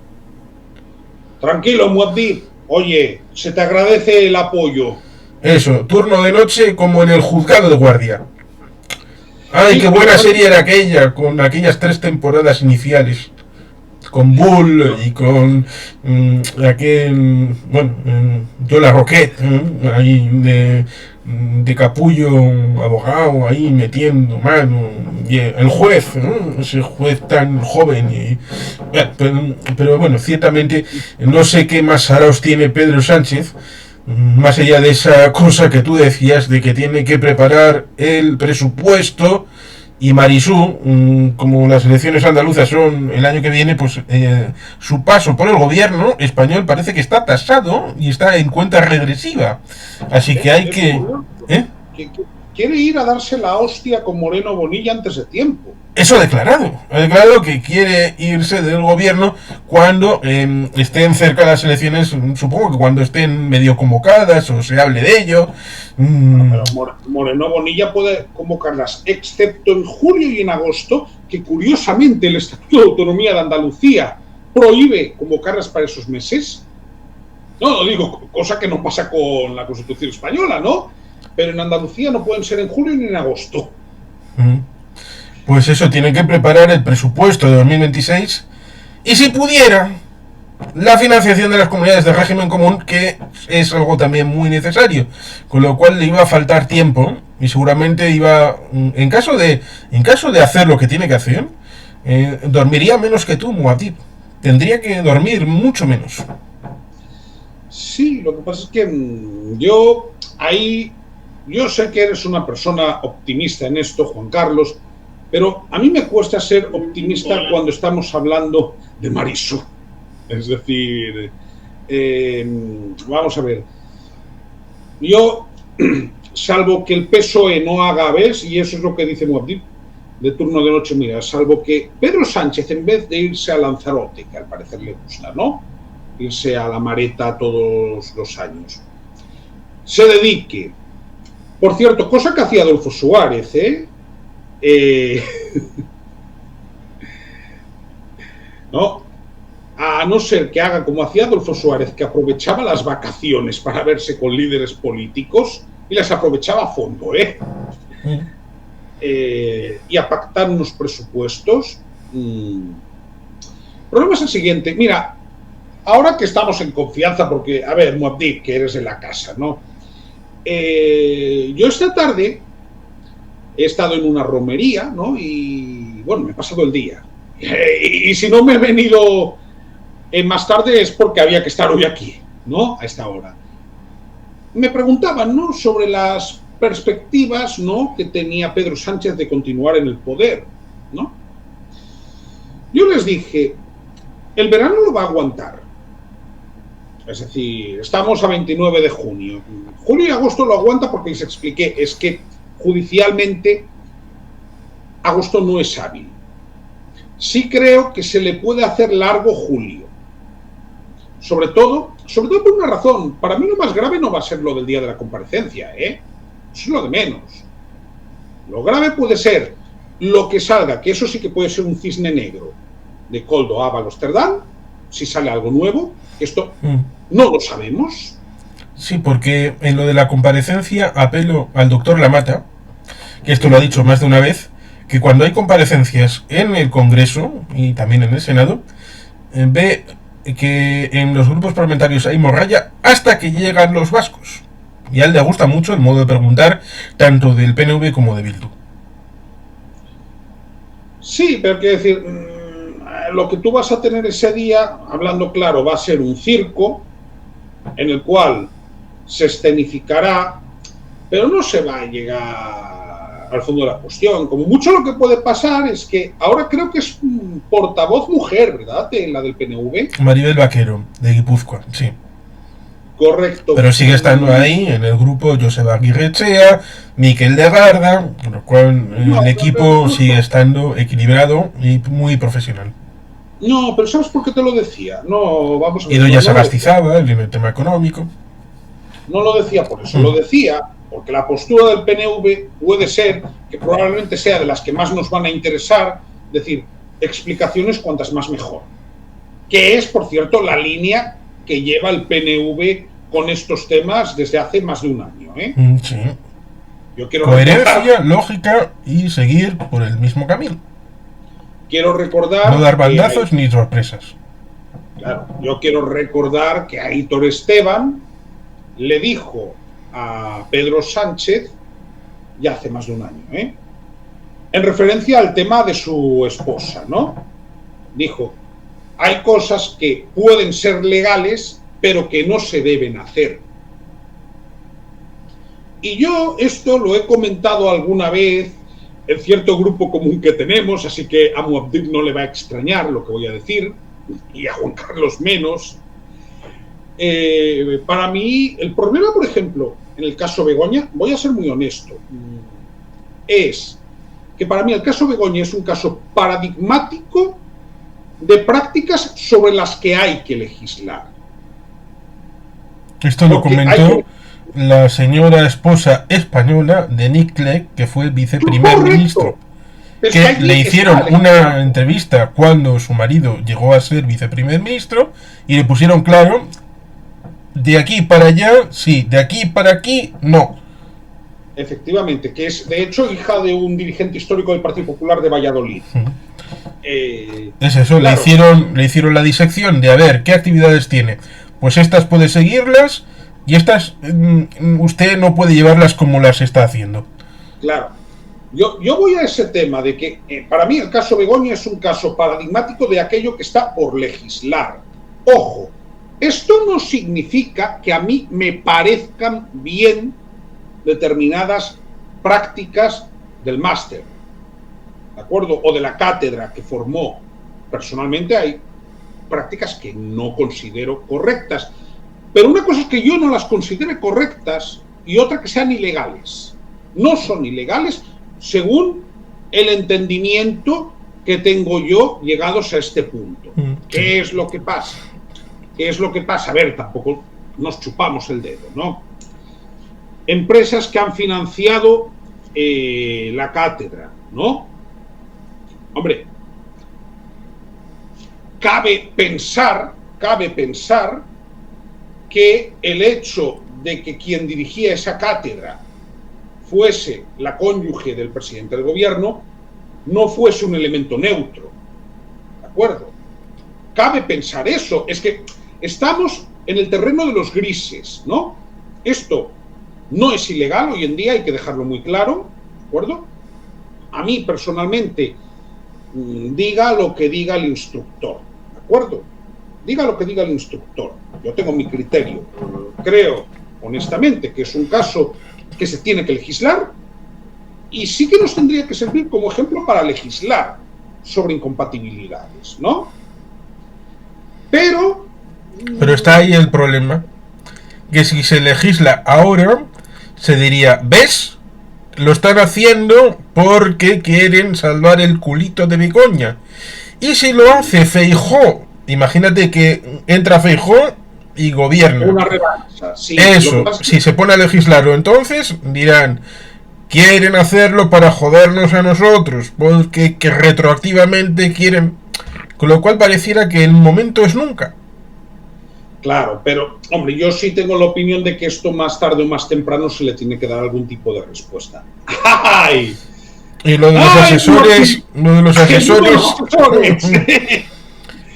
Tranquilo, Muad'Dib. Oye, se te agradece el apoyo. Eso, turno de noche como en el juzgado de guardia. Ay, qué buena serie era aquella, con aquellas 3 temporadas iniciales. Con Bull y con aquel, bueno, Yola Roquette, ahí de capullo abogado, ahí metiendo mano, y el juez, ese juez tan joven, pero bueno, ciertamente no sé qué más saraos tiene Pedro Sánchez, más allá de esa cosa que tú decías de que tiene que preparar el presupuesto. Y Marizú, como las elecciones andaluzas son el año que viene, pues su paso por el gobierno español parece que está tasado y está en cuenta regresiva. Así que hay que... Quiere ir a darse la hostia con Moreno Bonilla antes de tiempo. Eso ha declarado que quiere irse del gobierno cuando estén cerca las elecciones, supongo que cuando estén medio convocadas o se hable de ello. Pero Moreno Bonilla puede convocarlas, excepto en julio y en agosto, que curiosamente el Estatuto de Autonomía de Andalucía prohíbe convocarlas para esos meses. No, digo, cosa que no pasa con la Constitución española, ¿no? Pero en Andalucía no pueden ser en julio ni en agosto. Pues eso, tienen que preparar el presupuesto de 2026 y si pudiera, la financiación de las comunidades de régimen común, que es algo también muy necesario, con lo cual le iba a faltar tiempo y seguramente iba, en caso de hacer lo que tiene que hacer, dormiría menos que tú, Muad'Dib. Tendría que dormir mucho menos. Sí, lo que pasa es que yo sé que eres una persona optimista en esto, Juan Carlos, pero a mí me cuesta ser optimista cuando estamos hablando de Marisú. Es decir, vamos a ver, yo, salvo que el PSOE no haga ¿ves? Y eso es lo que dice Muad'Dib, de turno de noche, mira, salvo que Pedro Sánchez, en vez de irse a Lanzarote, que al parecer le gusta, ¿no?, irse a la Mareta todos los años, se dedique, por cierto, cosa que hacía Adolfo Suárez, ¿no?, a no ser que haga como hacía Adolfo Suárez, que aprovechaba las vacaciones para verse con líderes políticos y las aprovechaba a fondo, y a pactar unos presupuestos. El problema es el siguiente, mira, ahora que estamos en confianza, porque, a ver, Muad'Dib, que eres de la casa, ¿no? Yo esta tarde he estado en una romería, ¿no? Y, bueno, me he pasado el día. Y si no me he venido más tarde es porque había que estar hoy aquí, ¿no?, a esta hora. Me preguntaban, ¿no?, sobre las perspectivas, ¿no?, que tenía Pedro Sánchez de continuar en el poder, ¿no? Yo les dije, el verano lo va a aguantar. Es decir, estamos a 29 de junio. Julio y agosto lo aguanta porque les expliqué, es que judicialmente agosto no es hábil. Sí creo que se le puede hacer largo julio. Sobre todo por una razón. Para mí lo más grave no va a ser lo del día de la comparecencia, Eso es lo de menos. Lo grave puede ser lo que salga, que eso sí que puede ser un cisne negro, de Koldo a Amsterdam, si sale algo nuevo. Esto no lo sabemos. Sí, porque en lo de la comparecencia apelo al doctor Lamata, que esto lo ha dicho más de una vez, que cuando hay comparecencias en el Congreso y también en el Senado, ve que en los grupos parlamentarios hay morralla hasta que llegan los vascos. Y a él le gusta mucho el modo de preguntar, tanto del PNV como de Bildu. Sí, pero quiero decir, lo que tú vas a tener ese día, hablando claro, va a ser un circo en el cual se escenificará, pero no se va a llegar al fondo de la cuestión. Como mucho lo que puede pasar es que ahora creo que es portavoz mujer, ¿verdad?, de la del PNV. Maribel Vaquero, de Guipúzcoa, sí. Correcto. Pero sigue estando ahí en el grupo Joseba Aguirrechea, Miquel de Garda, con lo cual el equipo sigue estando equilibrado y muy profesional. No, pero ¿sabes por qué te lo decía? No, vamos a ver. Idoia Sagastizabal, en el tema económico. No lo decía por eso, lo decía porque la postura del PNV puede ser, que probablemente sea de las que más nos van a interesar, decir, explicaciones cuantas más mejor. Que es, por cierto, la línea que lleva el PNV con estos temas desde hace más de un año, Sí. Yo quiero coherencia, lógica y seguir por el mismo camino. Quiero recordar... No dar bandazos ni sorpresas. Claro, yo quiero recordar que Aitor Esteban le dijo a Pedro Sánchez, ya hace más de un año, en referencia al tema de su esposa, ¿no? Dijo, hay cosas que pueden ser legales, pero que no se deben hacer. Y yo esto lo he comentado alguna vez en cierto grupo común que tenemos, así que a Muad'Dib no le va a extrañar lo que voy a decir, y a Juan Carlos menos. Para mí, el problema, por ejemplo, en el caso Begoña, voy a ser muy honesto, es que para mí el caso Begoña es un caso paradigmático de prácticas sobre las que hay que legislar. Esto lo comentó la señora esposa española de Nick Clegg, que fue el viceprimer ministro. Pero es que allí le hicieron está una entrevista cuando su marido llegó a ser viceprimer ministro y le pusieron claro, de aquí para allá, sí, de aquí para aquí, no. efectivamente, que es de hecho hija de un dirigente histórico del Partido Popular de Valladolid. Es eso, Claro, le hicieron la disección de a ver qué actividades tiene. Pues estas puede seguirlas y estas usted no puede llevarlas como las está haciendo. claro. Yo voy a ese tema de que para mí el caso Begoña es un caso paradigmático de aquello que está por legislar. Ojo, esto no significa que a mí me parezcan bien determinadas prácticas del máster, ¿de acuerdo? O de la cátedra que formó. Personalmente hay prácticas que no considero correctas, pero una cosa es que yo no las considere correctas y otra que sean ilegales. No son ilegales según el entendimiento que tengo yo llegados a este punto. ¿Qué es lo que pasa? ¿Qué es lo que pasa? A ver, tampoco nos chupamos el dedo, ¿no? Empresas que han financiado la cátedra, ¿no? Hombre, cabe pensar que el hecho de que quien dirigía esa cátedra fuese la cónyuge del presidente del gobierno no fuese un elemento neutro, ¿de acuerdo? Cabe pensar eso, es que estamos en el terreno de los grises, ¿no? Esto no es ilegal hoy en día, hay que dejarlo muy claro, ¿de acuerdo? A mí personalmente, diga lo que diga el instructor, ¿de acuerdo? Diga lo que diga el instructor. Yo tengo mi criterio. Creo, honestamente, que es un caso que se tiene que legislar y sí que nos tendría que servir como ejemplo para legislar sobre incompatibilidades, ¿no? Pero está ahí el problema, que si se legisla ahora, se diría, ¿ves? Lo están haciendo porque quieren salvar el culito de Begoña. Y si lo hace Feijóo, imagínate que entra Feijóo y gobierna. Una revancha, sí. Eso, si se pone a legislarlo, entonces dirán, quieren hacerlo para jodernos a nosotros, porque que retroactivamente quieren. Con lo cual pareciera que el momento es nunca. Claro, pero, hombre, yo sí tengo la opinión de que esto más tarde o más temprano se le tiene que dar algún tipo de respuesta. ¡Ay! Y lo de los asesores, lo de los asesores.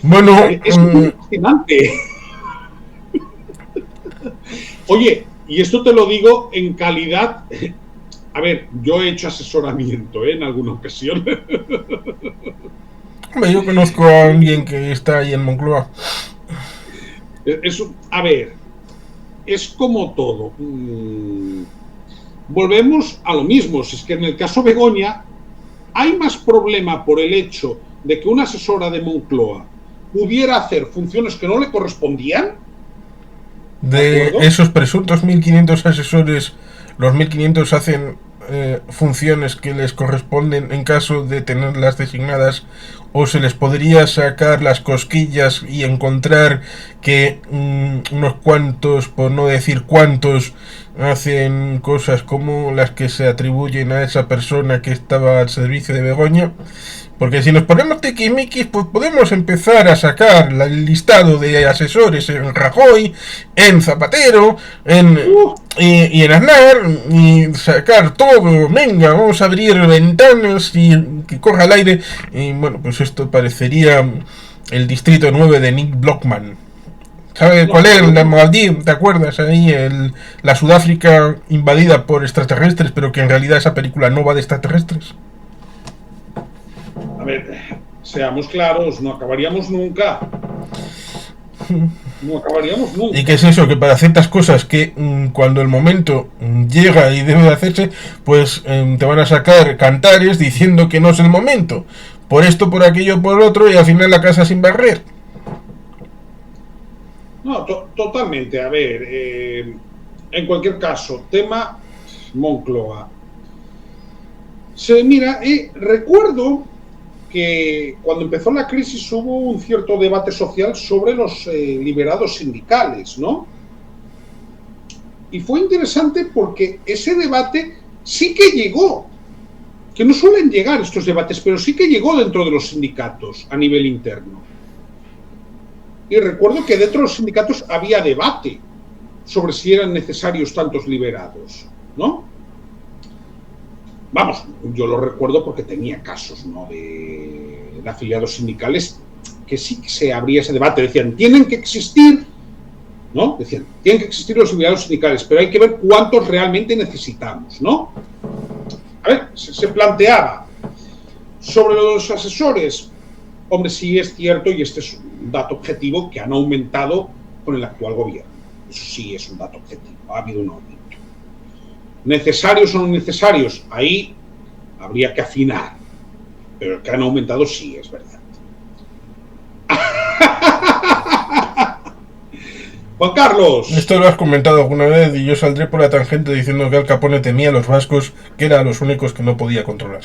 Bueno, es muy fascinante. Oye, y esto te lo digo en calidad. A ver, yo he hecho asesoramiento en alguna ocasión. Hombre, yo conozco a alguien que está ahí en Moncloa. A ver, es como todo. Volvemos a lo mismo. Si es que en el caso Begoña hay más problema por el hecho de que una asesora de Moncloa pudiera hacer funciones que no le correspondían. De esos presuntos 1.500 asesores, los 1.500 hacen funciones que les corresponden en caso de tenerlas designadas, o se les podría sacar las cosquillas y encontrar que unos cuantos, por no decir cuántos, hacen cosas como las que se atribuyen a esa persona que estaba al servicio de Begoña. Porque si nos ponemos tiquismiquis, pues podemos empezar a sacar el listado de asesores en Rajoy, en Zapatero, y en Aznar, y sacar todo. Venga, vamos a abrir ventanas y que corra el aire. Y bueno, pues esto parecería el distrito 9 de Nick Blockman. ¿Sabes cuál es? La Maldives, ¿te acuerdas? Ahí la Sudáfrica invadida por extraterrestres, pero que en realidad esa película no va de extraterrestres. A ver, seamos claros, no acabaríamos nunca. No acabaríamos nunca. ¿Y qué es eso? Que para ciertas cosas que cuando el momento llega y debe de hacerse, pues te van a sacar cantares diciendo que no es el momento. Por esto, por aquello, por otro, y al final la casa sin barrer. No, totalmente. A ver, en cualquier caso, tema Moncloa. Mira, recuerdo que cuando empezó la crisis hubo un cierto debate social sobre los liberados sindicales, ¿no? Y fue interesante porque ese debate sí que llegó que no suelen llegar estos debates, pero sí que llegó dentro de los sindicatos a nivel interno. Y recuerdo que dentro de los sindicatos había debate sobre si eran necesarios tantos liberados, ¿no? Vamos, yo lo recuerdo porque tenía casos, ¿no?, de afiliados sindicales que sí que se abría ese debate. Decían, tienen que existir, ¿no? Decían, tienen que existir los afiliados sindicales, pero hay que ver cuántos realmente necesitamos, ¿no? A ver, se planteaba sobre los asesores. Hombre, sí es cierto, y este es un dato objetivo, que han aumentado con el actual gobierno. Eso sí es un dato objetivo, ha habido un aumento. ¿Necesarios o no necesarios? Ahí habría que afinar, pero el que han aumentado sí es verdad. Juan Carlos. Esto lo has comentado alguna vez y yo saldré por la tangente diciendo que Al Capone temía a los vascos, que eran los únicos que no podía controlar.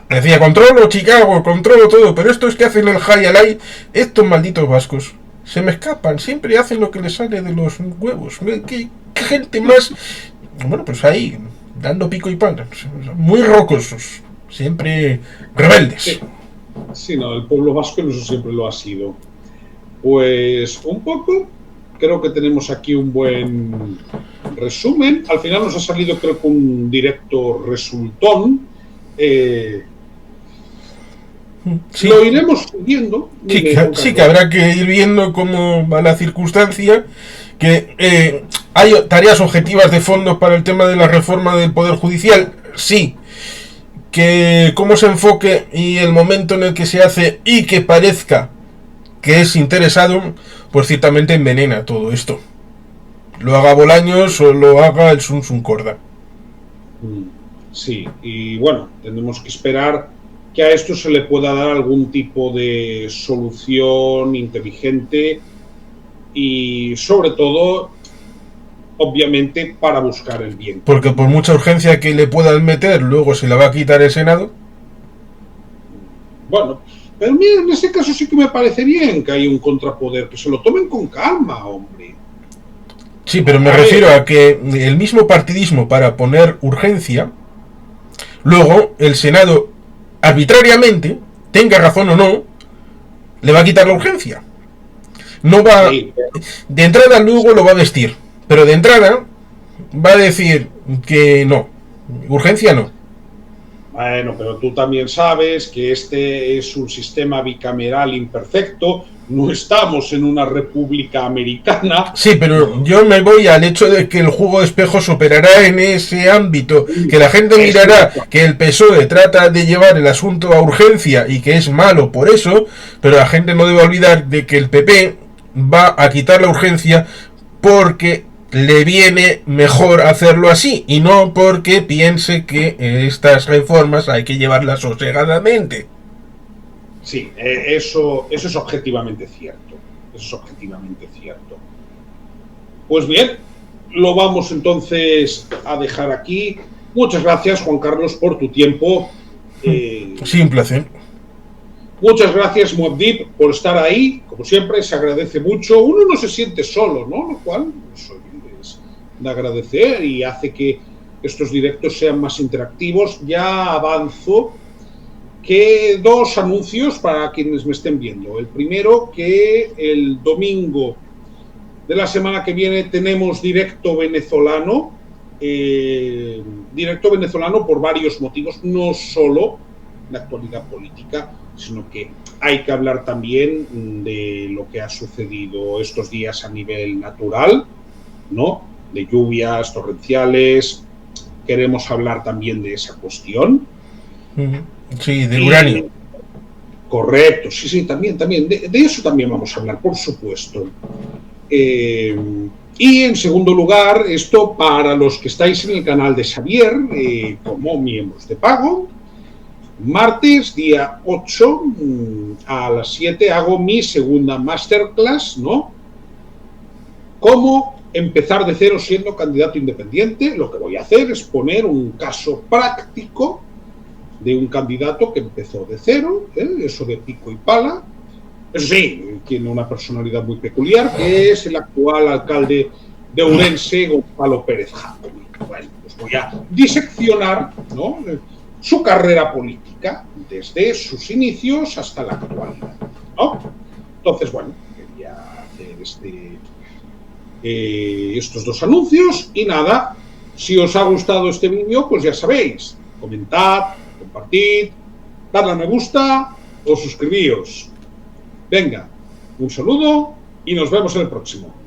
Decía, controlo Chicago, controlo todo, pero estos que hacen el high alay, estos malditos vascos, se me escapan, siempre hacen lo que les sale de los huevos. ¿Qué gente más? Bueno, pues ahí, dando pico y pan, muy rocosos, siempre rebeldes. Sí. Sí, no, el pueblo vasco eso siempre lo ha sido. Pues un poco, creo que tenemos aquí un buen resumen. Al final nos ha salido, creo que un directo resultón. Sí. Lo iremos viendo. Sí, que habrá que ir viendo cómo va la circunstancia. Que hay tareas objetivas de fondo para el tema de la reforma del Poder Judicial. Sí. Que cómo se enfoque y el momento en el que se hace y que parezca que es interesado, pues ciertamente envenena todo esto. Lo haga Bolaños o lo haga el Sun Sun Corda. Sí, y bueno, tendremos que esperar que a esto se le pueda dar algún tipo de solución inteligente y sobre todo, obviamente, para buscar el bien. Porque por mucha urgencia que le puedan meter, luego se la va a quitar el Senado. Bueno, pero mira, en ese caso sí que me parece bien que haya un contrapoder, que se lo tomen con calma, hombre. Sí, pero me refiero a que el mismo partidismo para poner urgencia, luego el Senado, arbitrariamente, tenga razón o no, le va a quitar la urgencia. No va... Sí. De entrada luego lo va a vestir. Pero de entrada va a decir que no, urgencia no. Bueno, pero tú también sabes que este es un sistema bicameral imperfecto, no estamos en una república americana. Sí, pero yo me voy al hecho de que el juego de espejos operará en ese ámbito, que la gente mirará que el PSOE trata de llevar el asunto a urgencia y que es malo por eso, pero la gente no debe olvidar de que el PP va a quitar la urgencia porque le viene mejor hacerlo así y no porque piense que estas reformas hay que llevarlas sosegadamente. Sí, eso es objetivamente cierto. Eso es objetivamente cierto. Pues bien, lo vamos entonces a dejar aquí. Muchas gracias, Juan Carlos, por tu tiempo. Sí, un placer. Muchas gracias, Muad'Dib, por estar ahí. Como siempre, se agradece mucho. Uno no se siente solo, ¿no? Lo cual es de agradecer y hace que estos directos sean más interactivos. Ya avanzo que dos anuncios para quienes me estén viendo. El primero, que el domingo de la semana que viene tenemos directo venezolano. Directo venezolano por varios motivos, no solo la actualidad política, sino que hay que hablar también de lo que ha sucedido estos días a nivel natural, ¿no? De lluvias torrenciales. Queremos hablar también de esa cuestión. Sí, del uranio. Correcto, sí, también. De eso también vamos a hablar, por supuesto. Y en segundo lugar, esto para los que estáis en el canal de Xavier, como miembros de pago, martes, día 8, a las 7, hago mi segunda masterclass, ¿no? Cómo empezar de cero siendo candidato independiente. Lo que voy a hacer es poner un caso práctico de un candidato que empezó de cero, eso de pico y pala. Eso sí, tiene una personalidad muy peculiar, que es el actual alcalde de Ourense, Gonzalo Pérez Jácome. Bueno, pues voy a diseccionar, ¿no?, su carrera política desde sus inicios hasta la actualidad, ¿no? Entonces, bueno, quería hacer estos dos anuncios y nada, si os ha gustado este vídeo, pues ya sabéis, comentad, compartid, dadle a me gusta o suscribíos. Venga, un saludo y nos vemos en el próximo.